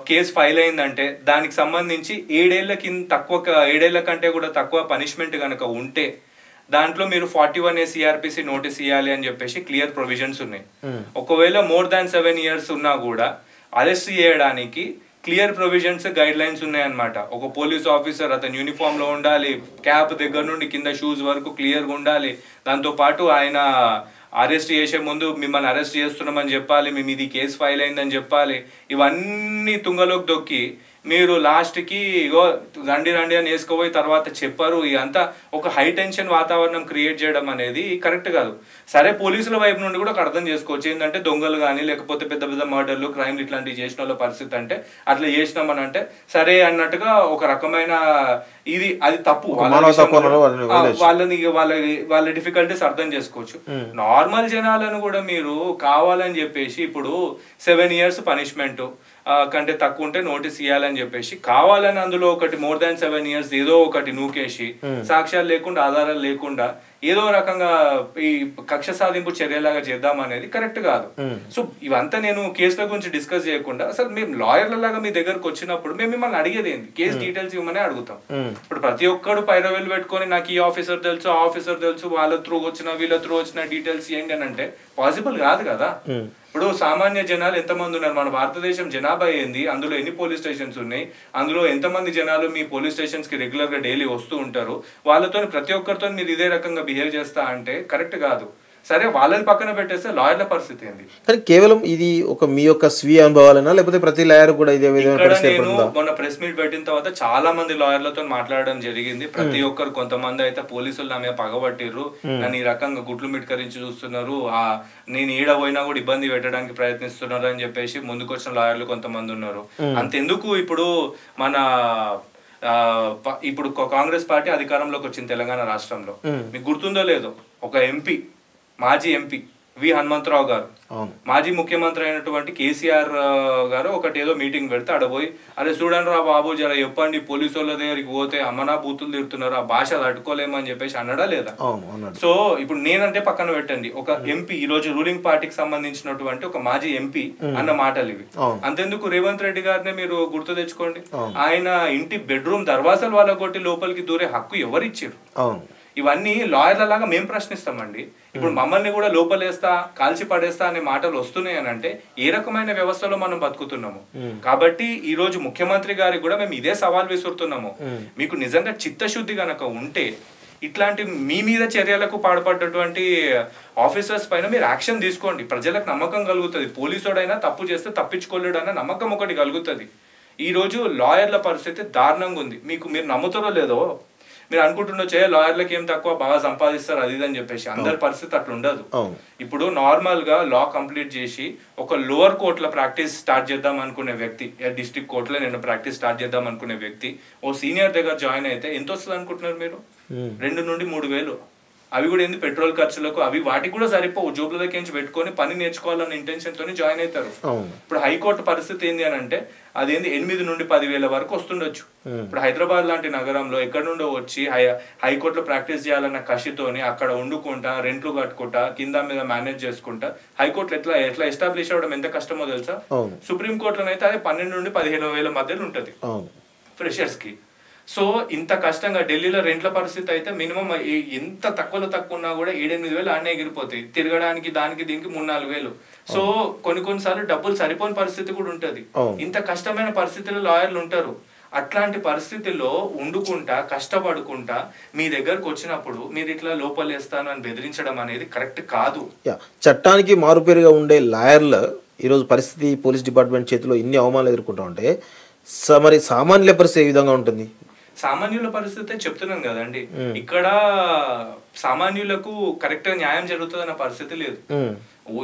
కేసు ఫైల్ అయిందంటే దానికి సంబంధించి 7 ఏళ్ల కంటే కూడా తక్కువ పనిష్మెంట్ కనుక ఉంటే దాంట్లో మీరు 41A CRPC నోటీస్ ఇవ్వాలి అని చెప్పేసి క్లియర్ ప్రొవిజన్స్ ఉన్నాయి. ఒకవేళ మోర్ దాన్ 7 years ఉన్నా కూడా అరెస్ట్ చేయడానికి క్లియర్ ప్రొవిజన్స్ గైడ్ లైన్స్ ఉన్నాయన్నమాట. ఒక పోలీస్ ఆఫీసర్ అతను యూనిఫామ్ లో ఉండాలి, క్యాప్ దగ్గర నుండి కింద షూస్ వరకు క్లియర్ గా ఉండాలి. దాంతో పాటు ఆయన అరెస్ట్ చేసే ముందు మిమ్మల్ని అరెస్ట్ చేస్తున్నామని చెప్పాలి, మేము ఇది కేసు ఫైల్ అయిందని చెప్పాలి. ఇవన్నీ తుంగలోకి దొక్కి మీరు లాస్ట్కి ఇగో రండి రండి అని వేసుకోపోయి తర్వాత చెప్పారు. ఇదంతా ఒక హై టెన్షన్ వాతావరణం క్రియేట్ చేయడం అనేది కరెక్ట్ కాదు. సరే పోలీసుల వైపు నుండి కూడా అర్థం చేసుకోవచ్చు, ఏంటంటే దొంగలు కానీ లేకపోతే పెద్ద పెద్ద మర్డర్లు క్రైమ్లు ఇట్లాంటివి చేసిన వాళ్ళ పరిస్థితి అంటే అట్లా చేసినామని అంటే సరే అన్నట్టుగా ఒక రకమైన అది తప్పు, వాళ్ళ డిఫికల్టీస్ అర్థం చేసుకోవచ్చు. నార్మల్ జనాలను కూడా మీరు కావాలని చెప్పేసి ఇప్పుడు 7 years పనిష్మెంట్ కంటే తక్కువ ఉంటే నోటీస్ ఇవ్వాలని చెప్పేసి కావాలని అందులో ఒకటి మోర్ దాన్ 7 years ఏదో ఒకటి నూకేసి సాక్ష్యాలు లేకుండా ఆధారాలు లేకుండా ఏదో రకంగా ఈ కక్ష సాధింపు చర్యలాగా చేద్దాం అనేది కరెక్ట్ కాదు. సో ఇవంతా నేను కేసుల గురించి డిస్కస్ చేయకుండా అసలు మేము లాయర్ల లాగా మీ దగ్గరకు వచ్చినప్పుడు మేము మిమ్మల్ని అడిగేది ఏంటి, కేసు డీటెయిల్స్ ఇవ్వమని అడుగుతాం. ఇప్పుడు ప్రతి ఒక్కడు పైరవేలు పెట్టుకొని నాకు ఈ ఆఫీసర్ తెలుసు ఆ ఆఫీసర్ తెలుసు వాళ్ళ త్రూ వచ్చిన వీళ్ళ త్రూ వచ్చిన డీటెయిల్స్ ఏంటి అని అంటే పాసిబుల్ కాదు కదా. ఇప్పుడు సామాన్య జనాలు ఎంతమంది ఉన్నారు, మన భారతదేశం జనాభా ఏంది, అందులో ఎన్ని పోలీస్ స్టేషన్స్ ఉన్నాయి, అందులో ఎంతమంది జనాలు మీ పోలీస్ స్టేషన్స్ కి రెగ్యులర్ గా డైలీ వస్తూ ఉంటారు, వాళ్ళతో ప్రతి ఒక్కరితో మీరు ఇదే రకంగా బిహేవ్ చేస్తా అంటే కరెక్ట్ కాదు. సరే వాళ్ళని పక్కన పెట్టేస్తే లాయర్ల పరిస్థితి ఏంది? కానీ కేవలం ఇది ఒక మీ యొక్క స్వీయ అనుభవాలైనా లేకపోతే ప్రతి లాయర్ కూడా ఇదే విధంగా? నేను మొన్న ప్రెస్ మీట్ పెట్టిన తర్వాత చాలా మంది లాయర్లతో మాట్లాడడం జరిగింది. ప్రతి ఒక్కరు కొంతమంది అయితే పోలీసులు నా మీద పగబట్టిర్రు, నన్ను ఈ రకంగా గుట్లు మిట్కరించి చూస్తున్నారు, నేను ఈడ పోయినా కూడా ఇబ్బంది పెట్టడానికి ప్రయత్నిస్తున్నారు అని చెప్పేసి ముందుకొచ్చిన లాయర్లు కొంతమంది ఉన్నారు. అంతెందుకు ఇప్పుడు మన ఇప్పుడు కాంగ్రెస్ పార్టీ అధికారంలోకి వచ్చింది తెలంగాణ రాష్ట్రంలో. మీకు గుర్తుందో లేదో ఒక ఎంపీ, మాజీ ఎంపీ వి హనుమంతరావు గారు, మాజీ ముఖ్యమంత్రి అయినటువంటి కేసీఆర్ గారు ఒకటి ఏదో మీటింగ్ పెడితే అడబోయి అరే చూడండి రా బాబు జర చెప్పండి పోలీసు వాళ్ళ దగ్గరికి పోతే అమ్మనా బూతులు తిడుతున్నారు, ఆ భాష తట్టుకోలేమని చెప్పేసి అన్నాడా లేదా? సో ఇప్పుడు నేనంటే పక్కన పెట్టండి, ఒక ఎంపీ ఈ రోజు రూలింగ్ పార్టీకి సంబంధించినటువంటి ఒక మాజీ ఎంపీ అన్న మాటలు ఇవి. అంతెందుకు రేవంత్ రెడ్డి గారిని మీరు గుర్తు తెచ్చుకోండి, ఆయన ఇంటి బెడ్రూమ్ దర్వాజాలు వాళ్ళ కొట్టి లోపలికి దూరే హక్కు ఎవరిచ్చారు? ఇవన్నీ లాయర్ల లాగా మేము ప్రశ్నిస్తామండి. ఇప్పుడు మమ్మల్ని కూడా లోపలేస్తా కాల్చి పడేస్తా అనే మాటలు వస్తున్నాయి అని అంటే ఏ రకమైన వ్యవస్థలో మనం బతుకుతున్నాము? కాబట్టి ఈ రోజు ముఖ్యమంత్రి గారికి కూడా మేము ఇదే సవాల్ విసురుతున్నాము, మీకు నిజంగా చిత్తశుద్ధి గనక ఉంటే ఇట్లాంటి మీ మీద చర్యలకు పాల్పడ్డటువంటి ఆఫీసర్స్ పైన మీరు యాక్షన్ తీసుకోండి. ప్రజలకు నమ్మకం కలుగుతుంది, పోలీసుడైనా తప్పు చేస్తే తప్పించుకోలేడు అన్న నమ్మకం ఒకటి కలుగుతుంది. ఈ రోజు లాయర్ల పరిస్థితి దారుణంగా ఉంది. మీరు నమ్ముతారో లేదో, మీరు అనుకుంటుండొచ్చు లాయర్లకి ఏం తక్కువ బాగా సంపాదిస్తారు అది అని చెప్పేసి, అందరి పరిస్థితి అట్లా ఉండదు. ఇప్పుడు నార్మల్ గా లా కంప్లీట్ చేసి ఒక లోవర్ కోర్టులో ప్రాక్టీస్ స్టార్ట్ చేద్దాం అనుకునే వ్యక్తి, డిస్ట్రిక్ట్ కోర్టులో నేను ప్రాక్టీస్ స్టార్ట్ చేద్దాం అనుకునే వ్యక్తి ఓ సీనియర్ దగ్గర జాయిన్ అయితే ఎంత వస్తుంది అనుకుంటున్నారు మీరు? 2 నుండి 3 వేలు. అవి కూడా ఏంది పెట్రోల్ ఖర్చులకు, అవి వాటికి కూడా సరిపోవు. జోబుల దగ్గర పెట్టుకొని పని నేర్చుకోవాలన్న ఇంటెన్షన్ తోని జాయిన్ అవుతారు. ఇప్పుడు హైకోర్టు పరిస్థితి ఏంది అని అంటే అదేంది 8 నుండి 10,000 వరకు వస్తుండొచ్చు. ఇప్పుడు హైదరాబాద్ లాంటి నగరంలో ఎక్కడి నుండో వచ్చి హైకోర్టులో ప్రాక్టీస్ చేయాలన్న కషితోని అక్కడ వండుకుంటా రెంట్లు కట్టుకుంటా కింద మీద మేనేజ్ చేసుకుంటా హైకోర్టులో ఎట్లా ఎస్టాబ్లిష్ అవ్వడం ఎంత కష్టమో తెలుసా? సుప్రీం కోర్టులో అయితే అదే 12 నుండి 15,000 మధ్యలో ఉంటది ఫ్రెషర్స్ కి. సో ఇంత కష్టంగా ఢిల్లీలో రెంట్ల పరిస్థితి అయితే మినిమం ఎంత తక్కువ ఉన్నా కూడా 7-8 ఆడనే ఎగిరిపోతాయి. తిరగడానికి దానికి దీనికి 3-4 సో కొన్నిసార్లు డబ్బులు సరిపోని పరిస్థితి కూడా ఉంటది. ఇంత కష్టమైన పరిస్థితుల్లో లాయర్లు ఉంటారు. అట్లాంటి పరిస్థితుల్లో ఉండుకుంటా కష్టపడుకుంటా మీ దగ్గరకు వచ్చినప్పుడు మీరు ఇట్లా లోపలేస్తాను అని బెదిరించడం అనేది కరెక్ట్ కాదు. చట్టానికి మారుపేరుగా ఉండే లాయర్లు ఈరోజు పరిస్థితి పోలీస్ డిపార్ట్మెంట్ చేతిలో ఇన్ని అవమానాలు ఎదుర్కొంటా ఉంటే మరి సామాన్యుల పరిస్థితి ఏ విధంగా ఉంటుంది? సామాన్యుల పరిస్థితి చెప్తున్నాను కదండి, ఇక్కడ సామాన్యులకు కరెక్ట్ గా న్యాయం జరుగుతుందన్న పరిస్థితి లేదు.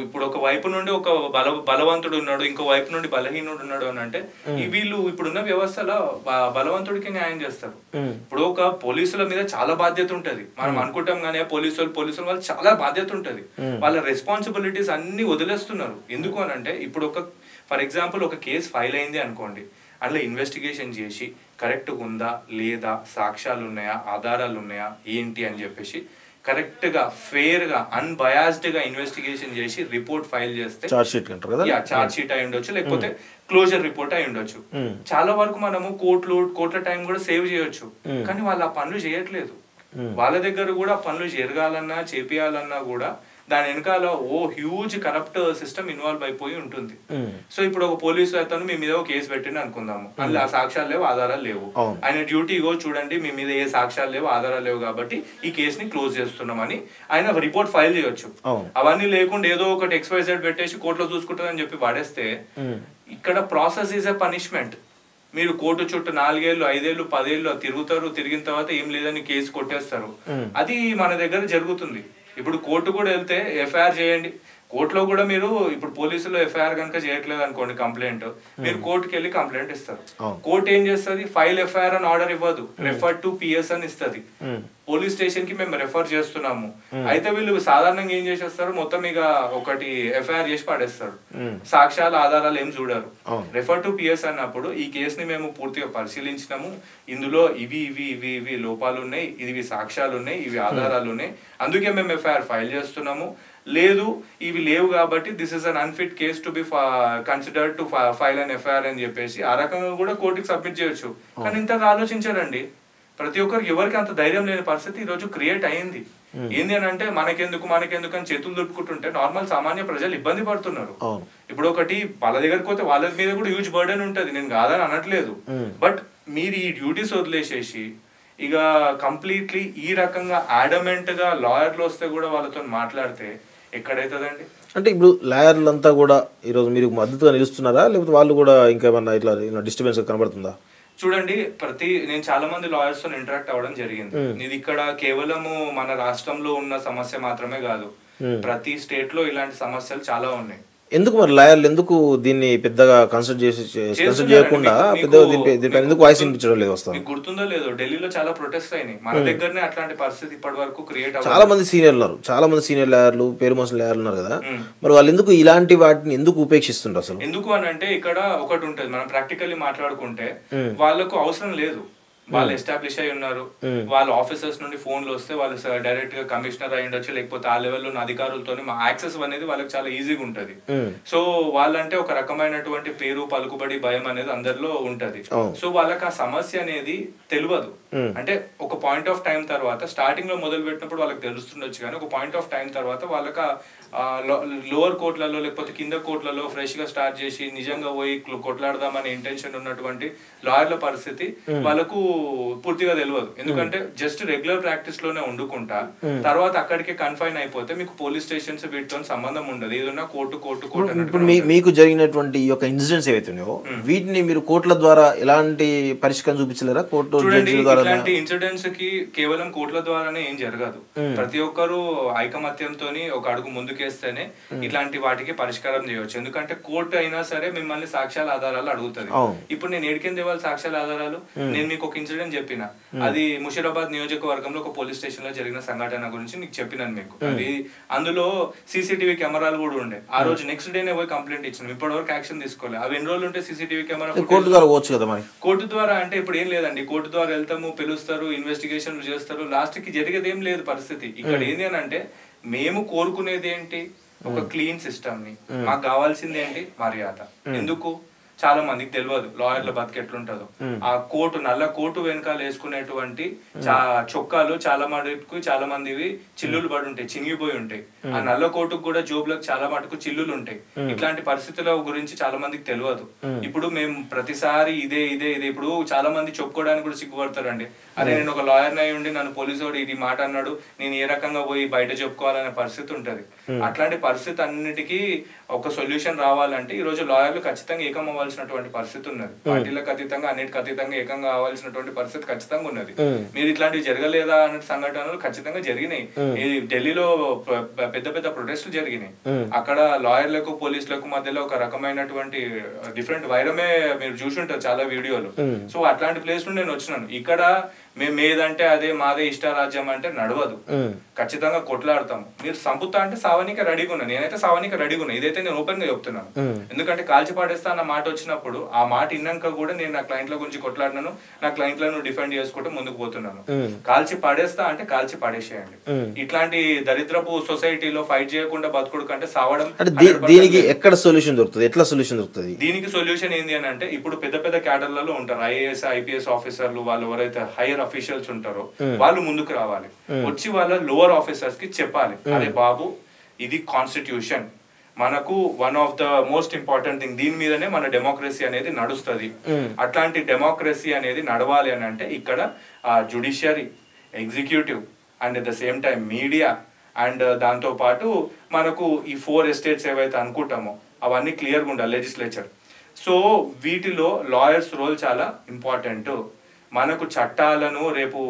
ఇప్పుడు ఒక వైపు నుండి ఒక బలవంతుడు ఉన్నాడు, ఇంకో వైపు నుండి బలహీనుడు ఉన్నాడు అని అంటే వీళ్ళు ఇప్పుడున్న వ్యవస్థలో బలవంతుడికి న్యాయం చేస్తారు. ఇప్పుడు ఒక పోలీసుల మీద చాలా బాధ్యత ఉంటది. మనం అనుకుంటాం కానీ పోలీసులు వాళ్ళు చాలా బాధ్యత ఉంటది. వాళ్ళ రెస్పాన్సిబిలిటీస్ అన్ని వదిలేస్తున్నారు. ఎందుకు అని అంటే ఇప్పుడు ఒక ఫర్ ఎగ్జాంపుల్ ఒక కేసు ఫైల్ అయింది అనుకోండి, అందులో ఇన్వెస్టిగేషన్ చేసి కరెక్ట్గా ఉందా లేదా, సాక్ష్యాలు ఉన్నాయా, ఆధారాలు ఉన్నాయా ఏంటి అని చెప్పేసి కరెక్ట్ గా ఫెయిర్ గా అన్బయాస్డ్ గా ఇన్వెస్టిగేషన్ చేసి రిపోర్ట్ ఫైల్ చేస్తే చార్జ్ షీట్ అయి ఉండొచ్చు, లేకపోతే క్లోజర్ రిపోర్ట్ అయి ఉండొచ్చు. చాలా వరకు మనము కోట్ల టైం కూడా సేవ్ చేయొచ్చు. కానీ వాళ్ళు ఆ పనులు చేయట్లేదు. వాళ్ళ దగ్గర కూడా పనులు జరగాలన్నా చేపియాలన్నా కూడా దాని వెనకాల హ్యూజ్ కరప్ట్ సిస్టమ్ ఇన్వాల్వ్ అయిపోయి ఉంటుంది. సో ఇప్పుడు ఒక పోలీసు అతను మీ మీద ఒక కేసు పెట్టింది అనుకుందాము, అందులో ఆ సాక్ష్యాలు లేవు, ఆధారాలు లేవు. ఆయన డ్యూటీ చూడండి మీ మీద ఏ సాక్ష్యాలు లేవు, ఆధారాలు లేవు కాబట్టి ఈ కేసుని క్లోజ్ చేస్తున్నామని ఆయన రిపోర్ట్ ఫైల్ చేయొచ్చు. అవన్నీ లేకుండా ఏదో ఒకటి XYZ పెట్టేసి కోర్టులో చూసుకుంటుందని చెప్పి పడేస్తే ఇక్కడ ప్రాసెస్ ఈజ్ ఎ పనిష్మెంట్. మీరు కోర్టు చుట్టూ 4 ఏళ్ళు 5 ఏళ్ళు 10 ఏళ్ళు తిరుగుతారు, తిరిగిన తర్వాత ఏం లేదని కేసు కొట్టేస్తారు. అది మన దగ్గర జరుగుతుంది. ఇప్పుడు కోర్టు కూడా వెళ్తే ఎఫ్ఐఆర్ చేయండి, కోర్టులో కూడా మీరు ఇప్పుడు పోలీసులు ఎఫ్ఐఆర్ కనుక చేయట్లేదు అనుకోండి కంప్లైంట్, మీరు కోర్టుకి వెళ్ళి కంప్లైంట్ ఇస్తారు. కోర్టు ఏం చేస్తుంది, ఫైల్ ఎఫ్ఐఆర్ అని ఆర్డర్ ఇవ్వదు, రెఫర్ టు PS అని ఇస్తుంది. పోలీస్ స్టేషన్ కి మేము రెఫర్ చేస్తున్నాము. అయితే వీళ్ళు సాధారణంగా ఏం చేసేస్తారు, మొత్తం ఇక ఒకటి ఎఫ్ఐఆర్ చేసి పడేస్తారు, సాక్ష్యాలు ఆధారాలు ఏం చూడరు. రెఫర్ టు PS అన్నప్పుడు ఈ కేసుని మేము పూర్తిగా పరిశీలించినాము, ఇందులో ఇవి లోపాలు ఉన్నాయి, ఇవి సాక్ష్యాలు ఉన్నాయి, ఇవి ఆధారాలు ఉన్నాయి, అందుకే మేము ఎఫ్ఐఆర్ ఫైల్ చేస్తున్నాము. లేదు ఇవి లేవు కాబట్టి this is an unfit case to be considered to file an FIR అని చెప్పేసి ఆ రకంగా కూడా కోర్టుకి సబ్మిట్ చేయొచ్చు. కానీ ఇంతగా ఆలోచించారండి. ప్రతి ఒక్కరికి ఎవరికి అంత ధైర్యం లేని పరిస్థితి ఈ రోజు క్రియేట్ అయింది. ఏంది అని అంటే మనకెందుకు అని చేతులు దులుపుకుంటుంటే నార్మల్ సామాన్య ప్రజలు ఇబ్బంది పడుతున్నారు. ఇప్పుడు ఒకటి వాళ్ళ దగ్గరికి పోతే వాళ్ళ మీద కూడా హ్యూజ్ బర్డెన్ ఉంటది, నేను కాదని అనట్లేదు. బట్ మీరు ఈ డ్యూటీస్ వదిలేసేసి ఇక కంప్లీట్లీ ఈ రకంగా అడమెంట్ గా లాయర్లు వస్తే కూడా వాళ్ళతో మాట్లాడితే ఎక్కడైతుందండి? అంటే ఇప్పుడు లాయర్లంతా కూడా ఈరోజు మీరు మద్దతుగా నిలుస్తున్నారా, లేకపోతే వాళ్ళు కూడా ఇంకేమన్నా ఇట్లా డిస్టర్బెన్స్ కనబడుతుందా? చూడండి, నేను చాలా మంది లాయర్స్ తో ఇంటరాక్ట్ అవ్వడం జరిగింది. ఇది ఇక్కడ కేవలము మన రాష్ట్రంలో ఉన్న సమస్య మాత్రమే కాదు, ప్రతి స్టేట్ లో ఇలాంటి సమస్యలు చాలా ఉన్నాయి. ఎందుకు మరి లాయర్లు ఎందుకు దీన్ని పెద్దగా కన్సల్ట్ చేయకుండా పెద్దగా ఎందుకు వాయిస్ వినిపించడం లేదు? వస్తాను, మీకు గుర్తుందో లేదో ఢిల్లీలో చాలా ప్రొటెస్ట్ అయినాయి. మన దగ్గరనే అట్లాంటి పరిస్థితి ఇప్పటి వరకు క్రియేట్ అవ్వదు. చాలా మంది సీనియర్లు ఉన్నారు, చాలా మంది సీనియర్ లాయర్లు, పేరు మోసిన లాయర్లు ఉన్నారు కదా, మరి వాళ్ళు ఎందుకు ఇలాంటి వాటిని ఎందుకు ఉపేక్షిస్తుంటారు అసలు? ఎందుకు అని అంటే ఇక్కడ ఒకటి ఉంటుంది, మనం ప్రాక్టికల్లీ మాట్లాడుకుంటే వాళ్ళకు అవసరం లేదు, వాళ్ళు ఎస్టాబ్లిష్ అయి ఉన్నారు, వాళ్ళ ఆఫీసర్స్ నుండి ఫోన్లు వస్తే వాళ్ళు డైరెక్ట్ గా కమిషనర్ అయి ఉండొచ్చు, లేకపోతే ఆ లెవెల్లో ఉన్న అధికారులతో యాక్సెస్ అనేది వాళ్ళకి చాలా ఈజీగా ఉంటది. సో వాళ్ళంటే ఒక రకమైనటువంటి పేరు పలుకుబడి భయం అనేది అందరిలో ఉంటది. సో వాళ్ళకి ఆ సమస్య అనేది తెలియదు. అంటే ఒక పాయింట్ ఆఫ్ టైం తర్వాత స్టార్టింగ్ లో మొదలు పెట్టినప్పుడు వాళ్ళకి తెలుస్తుండొచ్చు, కానీ ఒక పాయింట్ ఆఫ్ టైం తర్వాత వాళ్ళకి లోవర్ కోర్టులలో లేకపోతే కింద కోర్టులలో ఫ్రెష్ గా స్టార్ట్ చేసి నిజంగా పోయి కొట్లాడదామనే ఇంటెన్షన్ ఉన్నటువంటి లాయర్ల పరిస్థితి వాళ్ళకు పూర్తిగా తెలియదు. ఎందుకంటే జస్ట్ రెగ్యులర్ ప్రాక్టీస్ లోనే ఉండుకుంటా తర్వాత అక్కడికే కన్ఫైన్ అయిపోతే మీకు పోలీస్ స్టేషన్స్ వీటితో సంబంధం ఉండదు, ఏదన్నా కోర్టు. ఇప్పుడు మీకు జరిగినటువంటి ఈ యొక్క ఇన్సిడెంట్స్ ఏవైతున్నాయో వీటిని మీరు కోర్టుల ద్వారా ఎలాంటి పరిష్కారం చూపించలేరా? కోర్టు ఇలాంటి ఇన్సిడెంట్స్ కి కేవలం కోర్టుల ద్వారానే ఏం జరగదు. ప్రతి ఒక్కరు ఐకమత్యంతో ఒక అడుగు ముందుకేస్తేనే ఇట్లాంటి వాటికి పరిష్కారం చేయవచ్చు. ఎందుకంటే కోర్టు అయినా సరే మిమ్మల్ని సాక్ష్యాల ఆధారాలు అడుగుతుంది. ఇప్పుడు నేను ఏడికింది ఇవ్వాలి సాక్ష్యాల ఆధారాలు? నేను మీకు ఒక ఇన్సిడెంట్ చెప్పిన, అది ముషీరాబాద్ నియోజకవర్గంలో ఒక పోలీస్ స్టేషన్ లో జరిగిన సంఘటన గురించి నీకు చెప్పినాను మీకు. అది అందులో సీసీటీవీ కెమెరాలు కూడా ఉండే. ఆ రోజు నెక్స్ట్ డేనే పోయి కంప్లైంట్ ఇచ్చినాం, ఇప్పటి వరకు యాక్షన్ తీసుకోలేదు. అవి ఎన్ని రోజులు ఉంటే సీసీటీవీ కెమెరా కోర్టు ద్వారా పోవచ్చు కదా? మరి కోర్టు ద్వారా అంటే ఇప్పుడు ఏం లేదండి, కోర్టు ద్వారా వెళ్తాము, పిలుస్తారు, ఇన్వెస్టిగేషన్లు చేస్తారు, లాస్ట్ కి జరిగేది ఏం లేదు పరిస్థితి. ఇక్కడ ఏంటి అని అంటే మేము కోరుకునేది ఏంటి, ఒక క్లీన్ సిస్టమ్ ని. మాకు కావాల్సింది ఏంటి, మర్యాద. ఎందుకు చాలా మందికి తెలియదు లాయర్ల బతికి ఎట్లుంటుందో. ఆ కోటు నల్ల కోటు వెనకాల వేసుకునేటువంటి చొక్కాలు చాలా మటుకు చాలా మందివి చిల్లులు పడి ఉంటాయి, చినిగిపోయి ఉంటాయి. ఆ నల్ల కోటుకు కూడా జోబులకు చాలా మటుకు చిల్లులు ఉంటాయి. ఇట్లాంటి పరిస్థితుల గురించి చాలా మందికి తెలియదు. ఇప్పుడు మేము ప్రతిసారి ఇదే ఇదే ఇదే ఇప్పుడు చాలా మంది చెప్పుకోవడానికి కూడా సిగ్గుపడతారండి. అదే నేను ఒక లాయర్ అయి ఉండి నన్ను పోలీసు వాడు ఇది మాట అన్నాడు, నేను ఏ రకంగా పోయి బయట చెప్పుకోవాలనే పరిస్థితి ఉంటది. అట్లాంటి పరిస్థితి అన్నిటికీ ఒక సొల్యూషన్ రావాలంటే ఈ రోజు లాయర్లు ఖచ్చితంగా ఏకం అవ్వాల్సినటువంటి పరిస్థితి ఉన్నది. పార్టీలకు అతీతంగా అన్నిటికి అతీతంగా ఏకంగా అవ్వాల్సినటువంటి పరిస్థితి ఖచ్చితంగా ఉన్నది. మీరు ఇట్లాంటివి జరగలేదా అనే సంఘటనలు ఖచ్చితంగా జరిగినాయి. ఢిల్లీలో పెద్ద పెద్ద ప్రొటెస్టులు జరిగినాయి. అక్కడ లాయర్లకు పోలీసులకు మధ్యలో ఒక రకమైనటువంటి డిఫరెంట్ వైరమే మీరు చూసుంటారు చాలా వీడియోలు. సో అట్లాంటి ప్లేస్ నుండి నేను వచ్చినాను. ఇక్కడ మేము ఏదంటే అదే మాదే ఇష్టారాజ్యం అంటే నడవదు, ఖచ్చితంగా కొట్లాడతాము. మీరు సంపుతా అంటే సావనిక రెడీగా ఉన్నా, నేనైతే సావనిక రెడీగా ఉన్నా. ఇదైతే నేను ఓపెన్ గా చెప్తున్నాను. ఎందుకంటే కాల్చి పాడేస్తా అన్న మాట వచ్చినప్పుడు ఆ మాట విన్నాక కూడా నేను నా క్లయింట్ల గురించి కొట్లాడినాను, నా క్లయింట్లను డిఫెండ్ చేసుకుంటూ ముందుకు పోతున్నాను. కాల్చి పాడేస్తా అంటే కాల్చి పాడేసేయండి. ఇట్లాంటి దరిద్రపు సొసైటీలో ఫైట్ చేయకుండా బతుకుడు కంటే సావడం. దీనికి ఎక్కడ సొల్యూషన్ దొరుకుతుంది, ఎట్లా సొల్యూషన్ దొరుకుతుంది? దీనికి సొల్యూషన్ ఏంది అని అంటే ఇప్పుడు పెద్ద పెద్ద క్యాడర్లలో ఉంటారు ఐఏఎస్ ఐపీఎస్ ఆఫీసర్లు, వాళ్ళు ఎవరైతే హైయర్ అఫీషియల్స్ ఉంటారో వాళ్ళు ముందుకు రావాలి. వచ్చి వాళ్ళ లోవర్ ఆఫీసర్స్ కి చెప్పాలి, అరే బాబు ఇది కాన్స్టిట్యూషన్, మనకు one of the most important thing, దీని మీదనే మన డెమోక్రసీ అనేది నడుస్తుంది. అట్లాంటి డెమోక్రసీ అనేది నడవాలి అని అంటే ఇక్కడ judiciary, executive and at the same time media and దాంతో పాటు మనకు ఈ 4 ఎస్టేట్స్ ఏవైతే అనుకుంటామో అవన్నీ క్లియర్గా ఉండాలి, లెజిస్లేచర్. సో వీటిలో లాయర్స్ రోల్ చాలా ఇంపార్టెంట్. మనకు చట్టాలను రేపు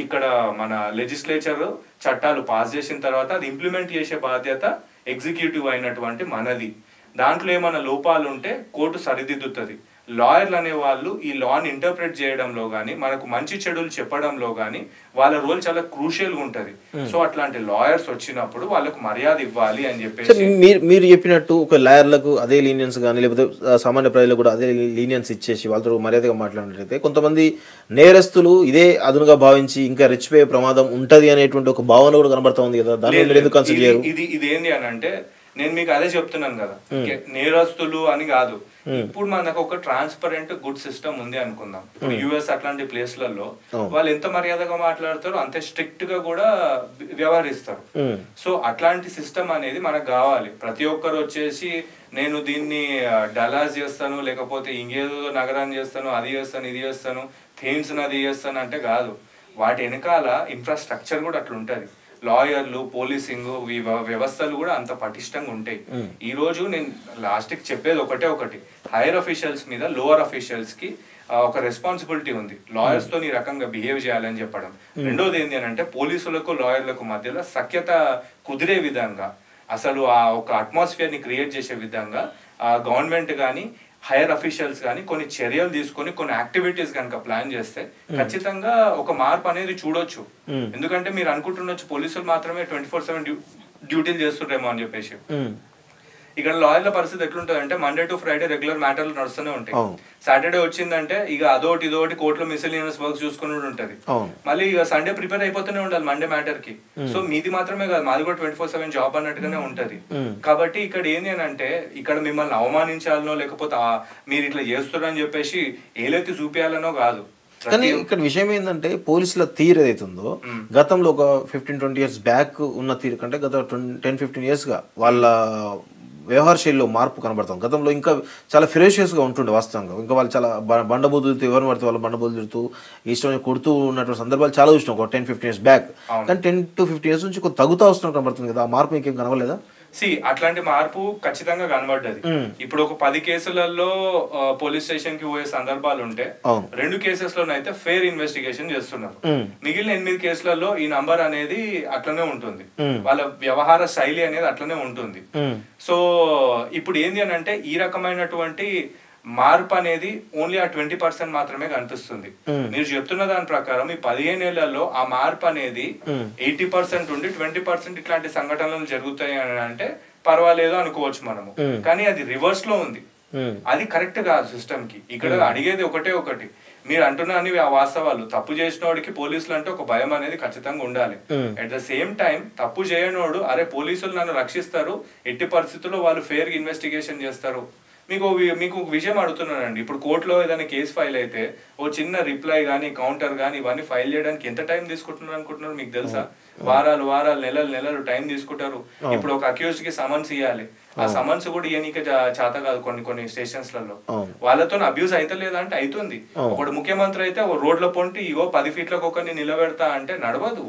ఇక్కడ మన లెజిస్లేచర్ చట్టాలు పాస్ చేసిన తర్వాత అది ఇంప్లిమెంట్ చేసే బాధ్యత ఎగ్జిక్యూటివ్ అయినటువంటి మనది. దాంట్లో ఏమైనా లోపాలు ఉంటే కోర్టు సరిదిద్దుతుంది. లాయర్లు అనే వాళ్ళు ఈ లాని ఇంటర్ప్రెట్ చేయడంలో కానీ మనకు మంచి చెడులు చెప్పడంలో కానీ వాళ్ళ రోల్ చాలా క్రూషియల్ గా ఉంటది. సో అట్లాంటి లాయర్స్ వచ్చినప్పుడు వాళ్ళకు మర్యాద ఇవ్వాలి అని చెప్పేసి మీరు చెప్పినట్టు ఒక లాయర్లకు అదే లీనియన్స్ కానీ లేకపోతే సామాన్య ప్రజలకు కూడా అదే లీనియన్స్ ఇచ్చేసి వాళ్ళతో మర్యాదగా మాట్లాడినట్లయితే కొంతమంది నేరస్తులు ఇదే అదునుగా భావించి ఇంకా రెచ్చిపోయే ప్రమాదం ఉంటది అనేటువంటి ఒక భావన కూడా కనబడతా ఉంది కదా, దాన్ని ఎందుకు కన్సిడర్ చేయరు? ఇది ఏంటి అని అంటే నేను మీకు అదే చెప్తున్నాను కదా, నేరస్తులు అని కాదు. ఇప్పుడు మనకు ఒక ట్రాన్స్పరెంట్ గుడ్ సిస్టమ్ ఉంది అనుకుందాం. ఇప్పుడు యుఎస్ అట్లాంటి ప్లేస్లలో వాళ్ళు ఎంత మర్యాదగా మాట్లాడతారో అంతే స్ట్రిక్ట్ గా కూడా వ్యవహరిస్తారు. సో అట్లాంటి సిస్టమ్ అనేది మనకు కావాలి. ప్రతి ఒక్కరు వచ్చేసి నేను దీన్ని డలాస్ చేస్తాను, లేకపోతే ఇంకేదో నగరాన్ని చేస్తాను, అది చేస్తాను, ఇది చేస్తాను, థేమ్స్ నది చేస్తాను అంటే కాదు. వాటి వెనకాల ఇన్ఫ్రాస్ట్రక్చర్ కూడా అట్లా ఉంటది. లాయర్లు, పోలీసింగ్ వ్యవస్థలు కూడా అంత పటిష్టంగా ఉంటాయి. ఈ రోజు నేను లాస్ట్ కి చెప్పేది ఒకటి, హైయర్ అఫీషియల్స్ మీద లోవర్ అఫీషియల్స్ కి ఒక రెస్పాన్సిబిలిటీ ఉంది, లాయర్స్ తో ఈ రకంగా బిహేవ్ చేయాలని చెప్పడం. రెండోది ఏంటి అని అంటే పోలీసులకు లాయర్లకు మధ్యలో సఖ్యత కుదిరే విధంగా, అసలు ఆ ఒక అట్మాస్ఫియర్ ని క్రియేట్ చేసే విధంగా గవర్నమెంట్ కానీ హైయర్ అఫీషియల్స్ కానీ కొన్ని చర్యలు తీసుకొని కొన్ని యాక్టివిటీస్ కనుక ప్లాన్ చేస్తే ఖచ్చితంగా ఒక మార్పు అనేది చూడొచ్చు. ఎందుకంటే మీరు అనుకుంటుండొచ్చు పోలీసులు మాత్రమే 24/7 డ్యూటీలు చేస్తుండ్రేమో అని చెప్పేసి. ఇక్కడ లాయర్ల పరిస్థితి ఎట్లుంటది అంటే మండే టు ఫ్రైడే రెగ్యులర్ మ్యాటర్లు నడుస్తూనే ఉంటాయి. సాటర్డే వచ్చిందంటే ఇక అదోటి ఇదోటి కోర్టులో మిస్సెలినియస్ వర్క్స్ చూసుకుని ఉంటది. మళ్ళీ ఇక సండే ప్రిపేర్ అయిపోతూనే ఉండాలి మండే మ్యాటర్ కి. సో మీది మాత్రమే కాదు, మాది కూడా 24/7 జాబ్ అన్నట్టుగానే ఉంటది. కాబట్టి ఇక్కడ ఏంది అని అంటే ఇక్కడ మిమ్మల్ని అవమానించాలనో లేకపోతే మీరు ఇట్లా చేస్తున్నారని చెప్పేసి ఏలైతే చూపించాలనో కాదు. కానీ ఇక్కడ విషయం ఏంటంటే పోలీసుల తీరు ఏదైతుందో గతంలో ఒక 15-20 years బ్యాక్ ఉన్న తీరు కంటే గత 10-15 years గా వాళ్ళ వ్యవహార శైలిలో మార్పు కనబడతాం. గతంలో ఇంకా చాలా ఫిరేషియస్గా ఉంటుండే వాస్తవంగా. ఇంకా వాళ్ళు చాలా బండబూతులతో ఎవరిని పడితే వాళ్ళు బండబూతులుతూ ఇష్టం కొడుతూ ఉన్నటువంటి సందర్భాలు చాలా చూసినాం ఒక 10-15 years బ్యాక్. కానీ 10-15 years నుంచి కొంత తగ్గుతా వస్తున్నట్టు కనబడుతుంది కదా, ఆ మార్పు ఇంకేం కనవలేదా? అట్లాంటి మార్పు ఖచ్చితంగా కనబడ్డది. ఇప్పుడు ఒక 10 కేసులలో పోలీస్ స్టేషన్ కి పోయే సందర్భాలు ఉంటే 2 కేసెస్ లోనైతే ఫెయిర్ ఇన్వెస్టిగేషన్ చేస్తున్నారు. మిగిలిన 8 కేసులలో ఈ నంబర్ అనేది అట్లనే ఉంటుంది, వాళ్ళ వ్యవహార శైలి అనేది అట్లనే ఉంటుంది. సో ఇప్పుడు ఏంది అని అంటే ఈ రకమైనటువంటి మార్పు అనేది ఓన్లీ ఆ 20% మాత్రమే కనిపిస్తుంది. మీరు చెప్తున్న దాని ప్రకారం ఈ 15 ఏళ్లలో ఆ మార్పు అనేది 80% ఉండి 20% ఇట్లాంటి సంఘటనలు జరుగుతాయి అని అంటే పర్వాలేదు అనుకోవచ్చు మనము. కానీ అది రివర్స్ లో ఉంది, అది కరెక్ట్ కాదు సిస్టమ్ కి. ఇక్కడ అడిగేది ఒకటి, మీరు అంటున్న అన్ని వాస్తవాలు. తప్పు చేసినోడికి పోలీసులు అంటే ఒక భయం అనేది ఖచ్చితంగా ఉండాలి. అట్ ద సేమ్ టైం తప్పు చేయనోడు అరే పోలీసులు నన్ను రక్షిస్తారు, ఎట్టి పరిస్థితుల్లో వాళ్ళు ఫెయిర్ ఇన్వెస్టిగేషన్ చేస్తారు, మీకు ఒక విషయం అడుగుతున్నానండి. ఇప్పుడు కోర్టులో ఏదైనా కేసు ఫైల్ అయితే ఓ చిన్న రిప్లై కానీ కౌంటర్ కానీ ఇవన్నీ ఫైల్ చేయడానికి ఎంత టైం తీసుకుంటున్నారు అనుకుంటున్నారు మీకు తెలుసా? వారాలు నెలలు టైం తీసుకుంటారు. ఇప్పుడు ఒక అక్యూజ్డ్ కి సమన్స్ ఇవ్వాలి, ఆ సమన్స్ కూడా ఇయనీకే చేత కాదు కొన్ని స్టేషన్స్ లలో. వాళ్ళతో అబ్యూస్ అయితే లేదా అంటే అవుతుంది. ఒకటి ముఖ్యమంత్రి అయితే రోడ్ల పొంటి ఇగో 10 ఫీట్లకు ఒకరిని నిలబెడతా అంటే నడవదు.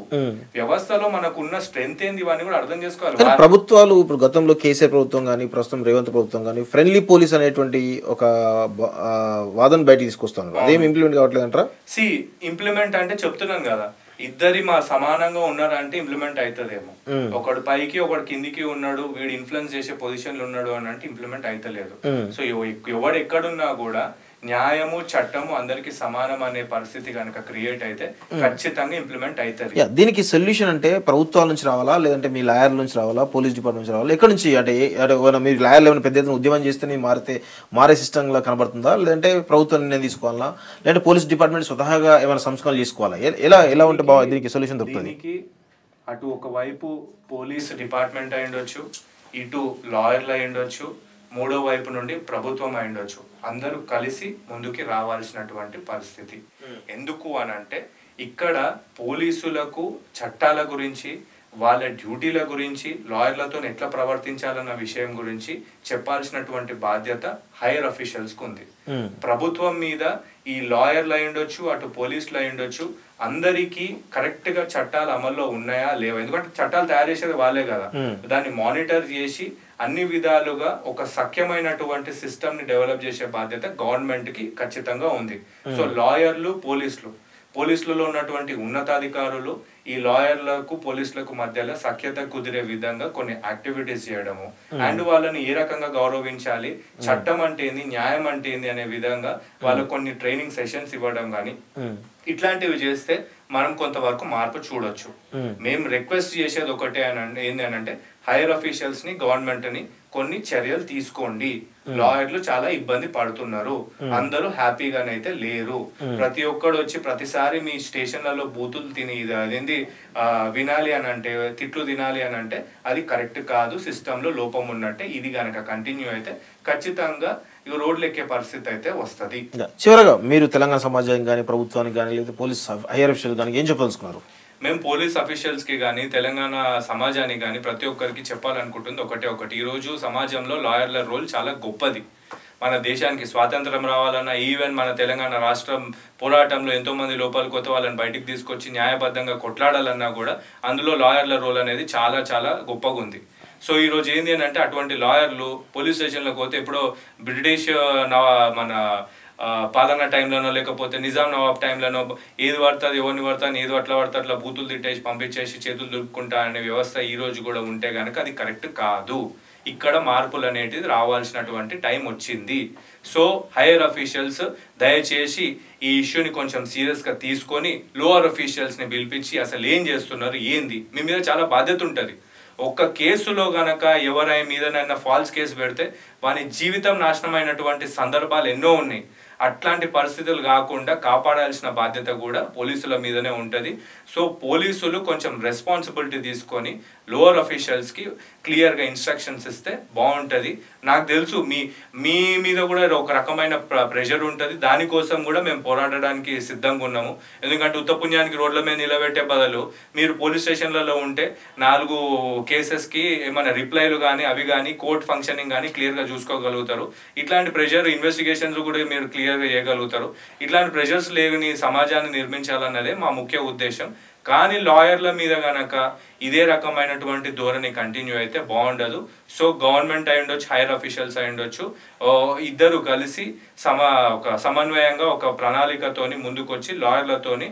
వ్యవస్థలో మనకున్న స్ట్రెంత్ ఏంది ఇవన్నీ కూడా అర్థం చేసుకోవాలి. ప్రభుత్వాలు ఇప్పుడు గతంలో కేసీఆర్ ప్రభుత్వం కానీ ప్రస్తుతం రేవంత్ ప్రభుత్వం కానీ ఫ్రెండ్లీ పోలీస్ అనేటువంటి ఒక వాదన బయట తీసుకొస్తున్నారు. అదేం ఇంప్లిమెంట్ కావట్లేదు అంటారా? ఇంప్లిమెంట్ అంటే చెప్తున్నాను కదా, ఇద్దరి సమానంగా ఉన్నారంటే ఇంప్లిమెంట్ అవుతుందేమో. ఒకడు పైకి ఒకడు కిందికి ఉన్నాడు, వీడు ఇన్ఫ్లుయెన్స్ చేసే పొజిషన్ లో ఉన్నాడు అని అంటే ఇంప్లిమెంట్ అవుతలేదు. సో ఎవడు ఎక్కడున్నా కూడా న్యాయము చట్టము అందరికి సమానం అనే పరిస్థితి కనుక క్రియేట్ అయితే ఖచ్చితంగా ఇంప్లిమెంట్ అవుతుంది. దీనికి సొల్యూషన్ అంటే ప్రభుత్వాల నుంచి రావాలా, లేదంటే మీ లాయర్ల నుంచి రావాలా, పోలీస్ డిపార్ట్మెంట్ నుంచి రావాలా? ఎక్కడి నుంచి అంటే మీరు లాయర్లు ఏమైనా పెద్ద ఎత్తున ఉద్యమం చేస్తే మారే సిస్టమ్ లా కనబడుతుందా, లేదంటే ప్రభుత్వం నిర్ణయం తీసుకోవాలా, లేదంటే పోలీస్ డిపార్ట్మెంట్ స్వతహాగా ఏమైనా సంస్కరణలు తీసుకోవాలా? ఎలా ఉంటే దీనికి సొల్యూషన్ దొరుకుతుంది? అటు ఒకవైపు పోలీస్ డిపార్ట్మెంట్ అయి ఉండొచ్చు, ఇటు లాయర్లు అయి ఉండొచ్చు, మూడో వైపు నుండి ప్రభుత్వం అయి ఉండొచ్చు. అందరూ కలిసి ముందుకి రావాల్సినటువంటి పరిస్థితి. ఎందుకు అనంటే ఇక్కడ పోలీసులకు చట్టాల గురించి, వాళ్ళ డ్యూటీల గురించి, లాయర్లతో ఎట్లా ప్రవర్తించాలన్న విషయం గురించి చెప్పాల్సినటువంటి బాధ్యత హైయర్ అఫీషియల్స్ కు ఉంది. ప్రభుత్వం మీద ఈ లాయర్లు అయి ఉండొచ్చు, అటు పోలీసులు అయి ఉండొచ్చు, అందరికీ కరెక్ట్ గా చట్టాలు అమల్లో ఉన్నాయా లేవా? ఎందుకంటే చట్టాలు తయారు చేసేది వాళ్ళే కదా. దాన్ని మానిటర్ చేసి అన్ని విధాలుగా ఒక సఖ్యమైనటువంటి సిస్టమ్ ని డెవలప్ చేసే బాధ్యత గవర్నమెంట్ కి ఖచ్చితంగా ఉంది. సో లాయర్లు, పోలీసులలో ఉన్నటువంటి ఉన్నతాధికారులు ఈ లాయర్లకు పోలీసులకు మధ్యలో సఖ్యత కుదిరే విధంగా కొన్ని యాక్టివిటీస్ చేయడము, అండ్ వాళ్ళని ఏ రకంగా గౌరవించాలి, చట్టం అంటే ఏంది, న్యాయం అంటే ఏంది అనే విధంగా వాళ్ళకు కొన్ని ట్రైనింగ్ సెషన్స్ ఇవ్వడం కానీ ఇట్లాంటివి చేస్తే మనం కొంతవరకు మార్పు చూడొచ్చు. మేము రిక్వెస్ట్ చేసేది ఒకటే ఏంది అని అంటే హైయర్ అఫీషియల్స్ ని, గవర్నమెంట్ ని కొన్ని చర్యలు తీసుకోండి. లాయర్లు చాలా ఇబ్బంది పడుతున్నారు, అందరూ హ్యాపీగానైతే లేరు. ప్రతి ఒక్కడు వచ్చి ప్రతిసారి మీ స్టేషన్లలో బూతులు తిని అదేంది వినాలి అని అంటే, తిట్లు తినాలి అని అంటే అది కరెక్ట్ కాదు, సిస్టమ్ లో లోపం ఉన్నట్టే. ఇది గనక కంటిన్యూ అయితే ఖచ్చితంగా రోడ్లు ఎక్కే పరిస్థితి అయితే వస్తుంది. చివరగా మీరు తెలంగాణ సమాజానికి కానీ, ప్రభుత్వానికి కానీ, లేదా పోలీస్ హైయర్ అఫీషియల్ కానీ ఏం చెప్పదలుచుకున్నారు? మేము పోలీస్ అఫీషియల్స్ కి కానీ, తెలంగాణ సమాజానికి కానీ ప్రతి ఒక్కరికి చెప్పాలనుకుంటుంది ఒకటి. ఈ రోజు సమాజంలో లాయర్ల రోల్ చాలా గొప్పది. మన దేశానికి స్వాతంత్రం రావాలన్నా, ఈవెన్ మన తెలంగాణ రాష్ట్రం పోరాటంలో ఎంతో మంది లోపలికి కొత్త వాళ్ళని బయటికి తీసుకొచ్చి న్యాయబద్ధంగా కొట్లాడాలన్నా కూడా అందులో లాయర్ల రోల్ అనేది చాలా చాలా గొప్పగా ఉంది. సో ఈ రోజు ఏంది అని అంటే అటువంటి లాయర్లు పోలీస్ స్టేషన్లోకి పోతే ఎప్పుడో బ్రిటిష్ మన పాలనా టైంలోనో లేకపోతే నిజాం నవాబ్ టైంలోనో ఏది పడుతుంది, ఎవరిని పడుతుంది, ఏది అట్లా పడితే అట్లా బూతులు తిట్టేసి పంపించేసి చేతులు దులుపుకుంటా అనే వ్యవస్థ ఈ రోజు కూడా ఉంటే కనుక అది కరెక్ట్ కాదు. ఇక్కడ మార్పులు అనేటిది రావాల్సినటువంటి టైం వచ్చింది. సో హైయర్ అఫీషియల్స్ దయచేసి ఈ ఇష్యూని కొంచెం సీరియస్ గా తీసుకొని లోవర్ అఫీషియల్స్ ని పిలిపించి అసలు ఏం చేస్తున్నారు, ఏంది, మీ మీద చాలా బాధ్యత ఉంటుంది. ఒక్క కేసులో గనక ఎవరైనా మీదనైనా ఫాల్స్ కేసు పెడితే వాని జీవితం నాశనం అయినటువంటి సందర్భాలు ఎన్నో ఉన్నాయి. అట్లాంటి పరిస్థితులు కాకుండా కాపాడాల్సిన బాధ్యత కూడా పోలీసుల మీదనే ఉంటుంది. సో పోలీసులు కొంచెం రెస్పాన్సిబిలిటీ తీసుకొని లోవర్ అఫీషియల్స్కి క్లియర్గా ఇన్స్ట్రక్షన్స్ ఇస్తే బాగుంటుంది. నాకు తెలుసు మీ మీద కూడా ఒక రకమైన ప్రెషర్ ఉంటుంది, దానికోసం కూడా మేము పోరాడడానికి సిద్ధంగా ఉన్నాము. ఎందుకంటే ఉత్తపుణ్యానికి రోడ్ల మీద నిలబెట్టే బదులు మీరు పోలీస్ స్టేషన్లలో ఉంటే 4 కేసెస్కి ఏమైనా రిప్లైలు కానీ అవి కానీ కోర్ట్ ఫంక్షనింగ్ కానీ క్లియర్గా చూసుకోగలుగుతారు. ఇట్లాంటి ప్రెషర్ ఇన్వెస్టిగేషన్స్ కూడా మీరు క్లియర్గా చేయగలుగుతారు. ఇట్లాంటి ప్రెషర్స్ లేని సమాజాన్ని నిర్మించాలన్నదే మా ముఖ్య ఉద్దేశం. కానీ లాయర్ల మీద గనక ఇదే రకమైనటువంటి ధోరణి కంటిన్యూ అయితే బాగుండదు. సో గవర్నమెంట్ అయి ఉండొచ్చు, హైయర్ అఫీషియల్స్ అయి ఉండొచ్చు, ఇద్దరు కలిసి ఒక సమన్వయంగా ఒక ప్రణాళికతోని ముందుకొచ్చి లాయర్లతోని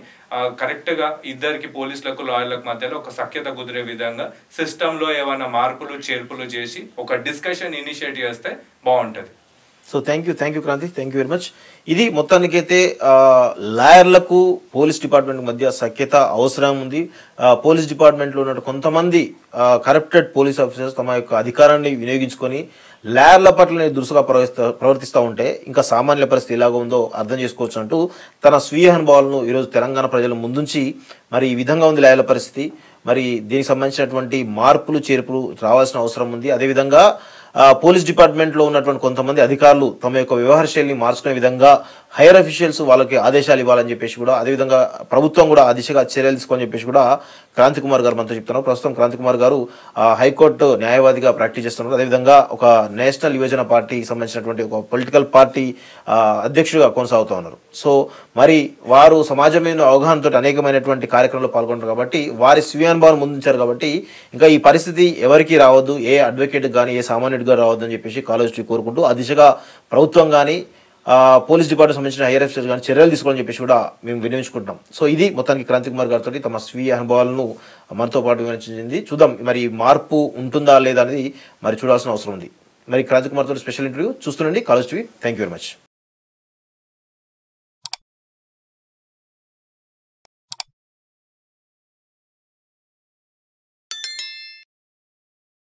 కరెక్ట్గా ఇద్దరికి పోలీసులకు లాయర్లకు మధ్యలో ఒక సఖ్యత కుదిరే విధంగా సిస్టంలో ఏమైనా మార్పులు చేర్పులు చేసి ఒక డిస్కషన్ ఇనిషియేట్ చేస్తే బాగుంటుంది. So thank you Kranti, thank you very much. ఇది మొత్తానికైతే లాయర్లకు పోలీస్ డిపార్ట్మెంట్ మధ్య సఖ్యత అవసరం ఉంది. పోలీస్ డిపార్ట్మెంట్లో ఉన్న కొంతమంది కరప్టెడ్ పోలీస్ ఆఫీసర్స్ తమ యొక్క అధికారాన్ని వినియోగించుకొని లాయర్ల పట్ల దురుసుగా ప్రవర్తిస్తూ ఉంటే ఇంకా సామాన్య పరిస్థితి ఎలాగో ఉందో అర్థం చేసుకోవచ్చు అంటూ తన స్వీయ అనుభవాలను ఈరోజు తెలంగాణ ప్రజల ముందుంచి మరి ఈ విధంగా ఉంది లాయర్ల పరిస్థితి, మరి దీనికి సంబంధించినటువంటి మార్పులు చేర్పులు రావాల్సిన అవసరం ఉంది. అదేవిధంగా పోలీస్ డిపార్ట్మెంట్లో ఉన్నటువంటి కొంతమంది అధికారులు తమ యొక్క వ్యవహార శైలిని మార్చుకునే విధంగా హైయర్ అఫీషియల్స్ వాళ్ళకి ఆదేశాలు ఇవ్వాలని చెప్పేసి కూడా, అదేవిధంగా ప్రభుత్వం కూడా ఆ దిశగా చర్యలు తీసుకోని చెప్పేసి కూడా క్రాంతి కుమార్ గారు మనతో చెప్తున్నారు. ప్రస్తుతం క్రాంతి కుమార్ గారు హైకోర్టు న్యాయవాదిగా ప్రాక్టీస్ చేస్తున్నారు. అదేవిధంగా ఒక నేషనల్ యువజన పార్టీకి సంబంధించినటువంటి ఒక పొలిటికల్ పార్టీ అధ్యక్షుడిగా కొనసాగుతూ ఉన్నారు. సో మరి వారు సమాజం మీద అవగాహనతో అనేకమైనటువంటి కార్యక్రమంలో పాల్గొంటారు కాబట్టి వారి స్వీయ అనుభవాన్ని ముందుంచారు కాబట్టి ఇంకా ఈ పరిస్థితి ఎవరికి రావద్దు, ఏ అడ్వకేట్ కానీ ఏ సామాన్యుడిగా రావద్దు అని చెప్పేసి కాలేజీ కోరుకుంటూ ఆ దిశగా ప్రభుత్వం కానీ పోలీస్ డిపార్ట్మెంట్ సంబంధించిన హైయర్ ఆఫీసర్స్ కానీ చర్యలు తీసుకోవాలని చెప్పేసి కూడా మేము వినియోగించుకుంటున్నాం. సో ఇది మొత్తానికి క్రాంతి కుమార్ గారితో తమ స్వీయ అనుభవాలను మనతో పాటు వివరించింది. చూద్దాం మరి మార్పు ఉంటుందా లేదా అనేది మరి చూడాల్సిన అవసరం ఉంది. మరి క్రాంతి కుమార్ తోటి స్పెషల్ ఇంటర్వ్యూ చూస్తుండండి college TV. Thank you very much.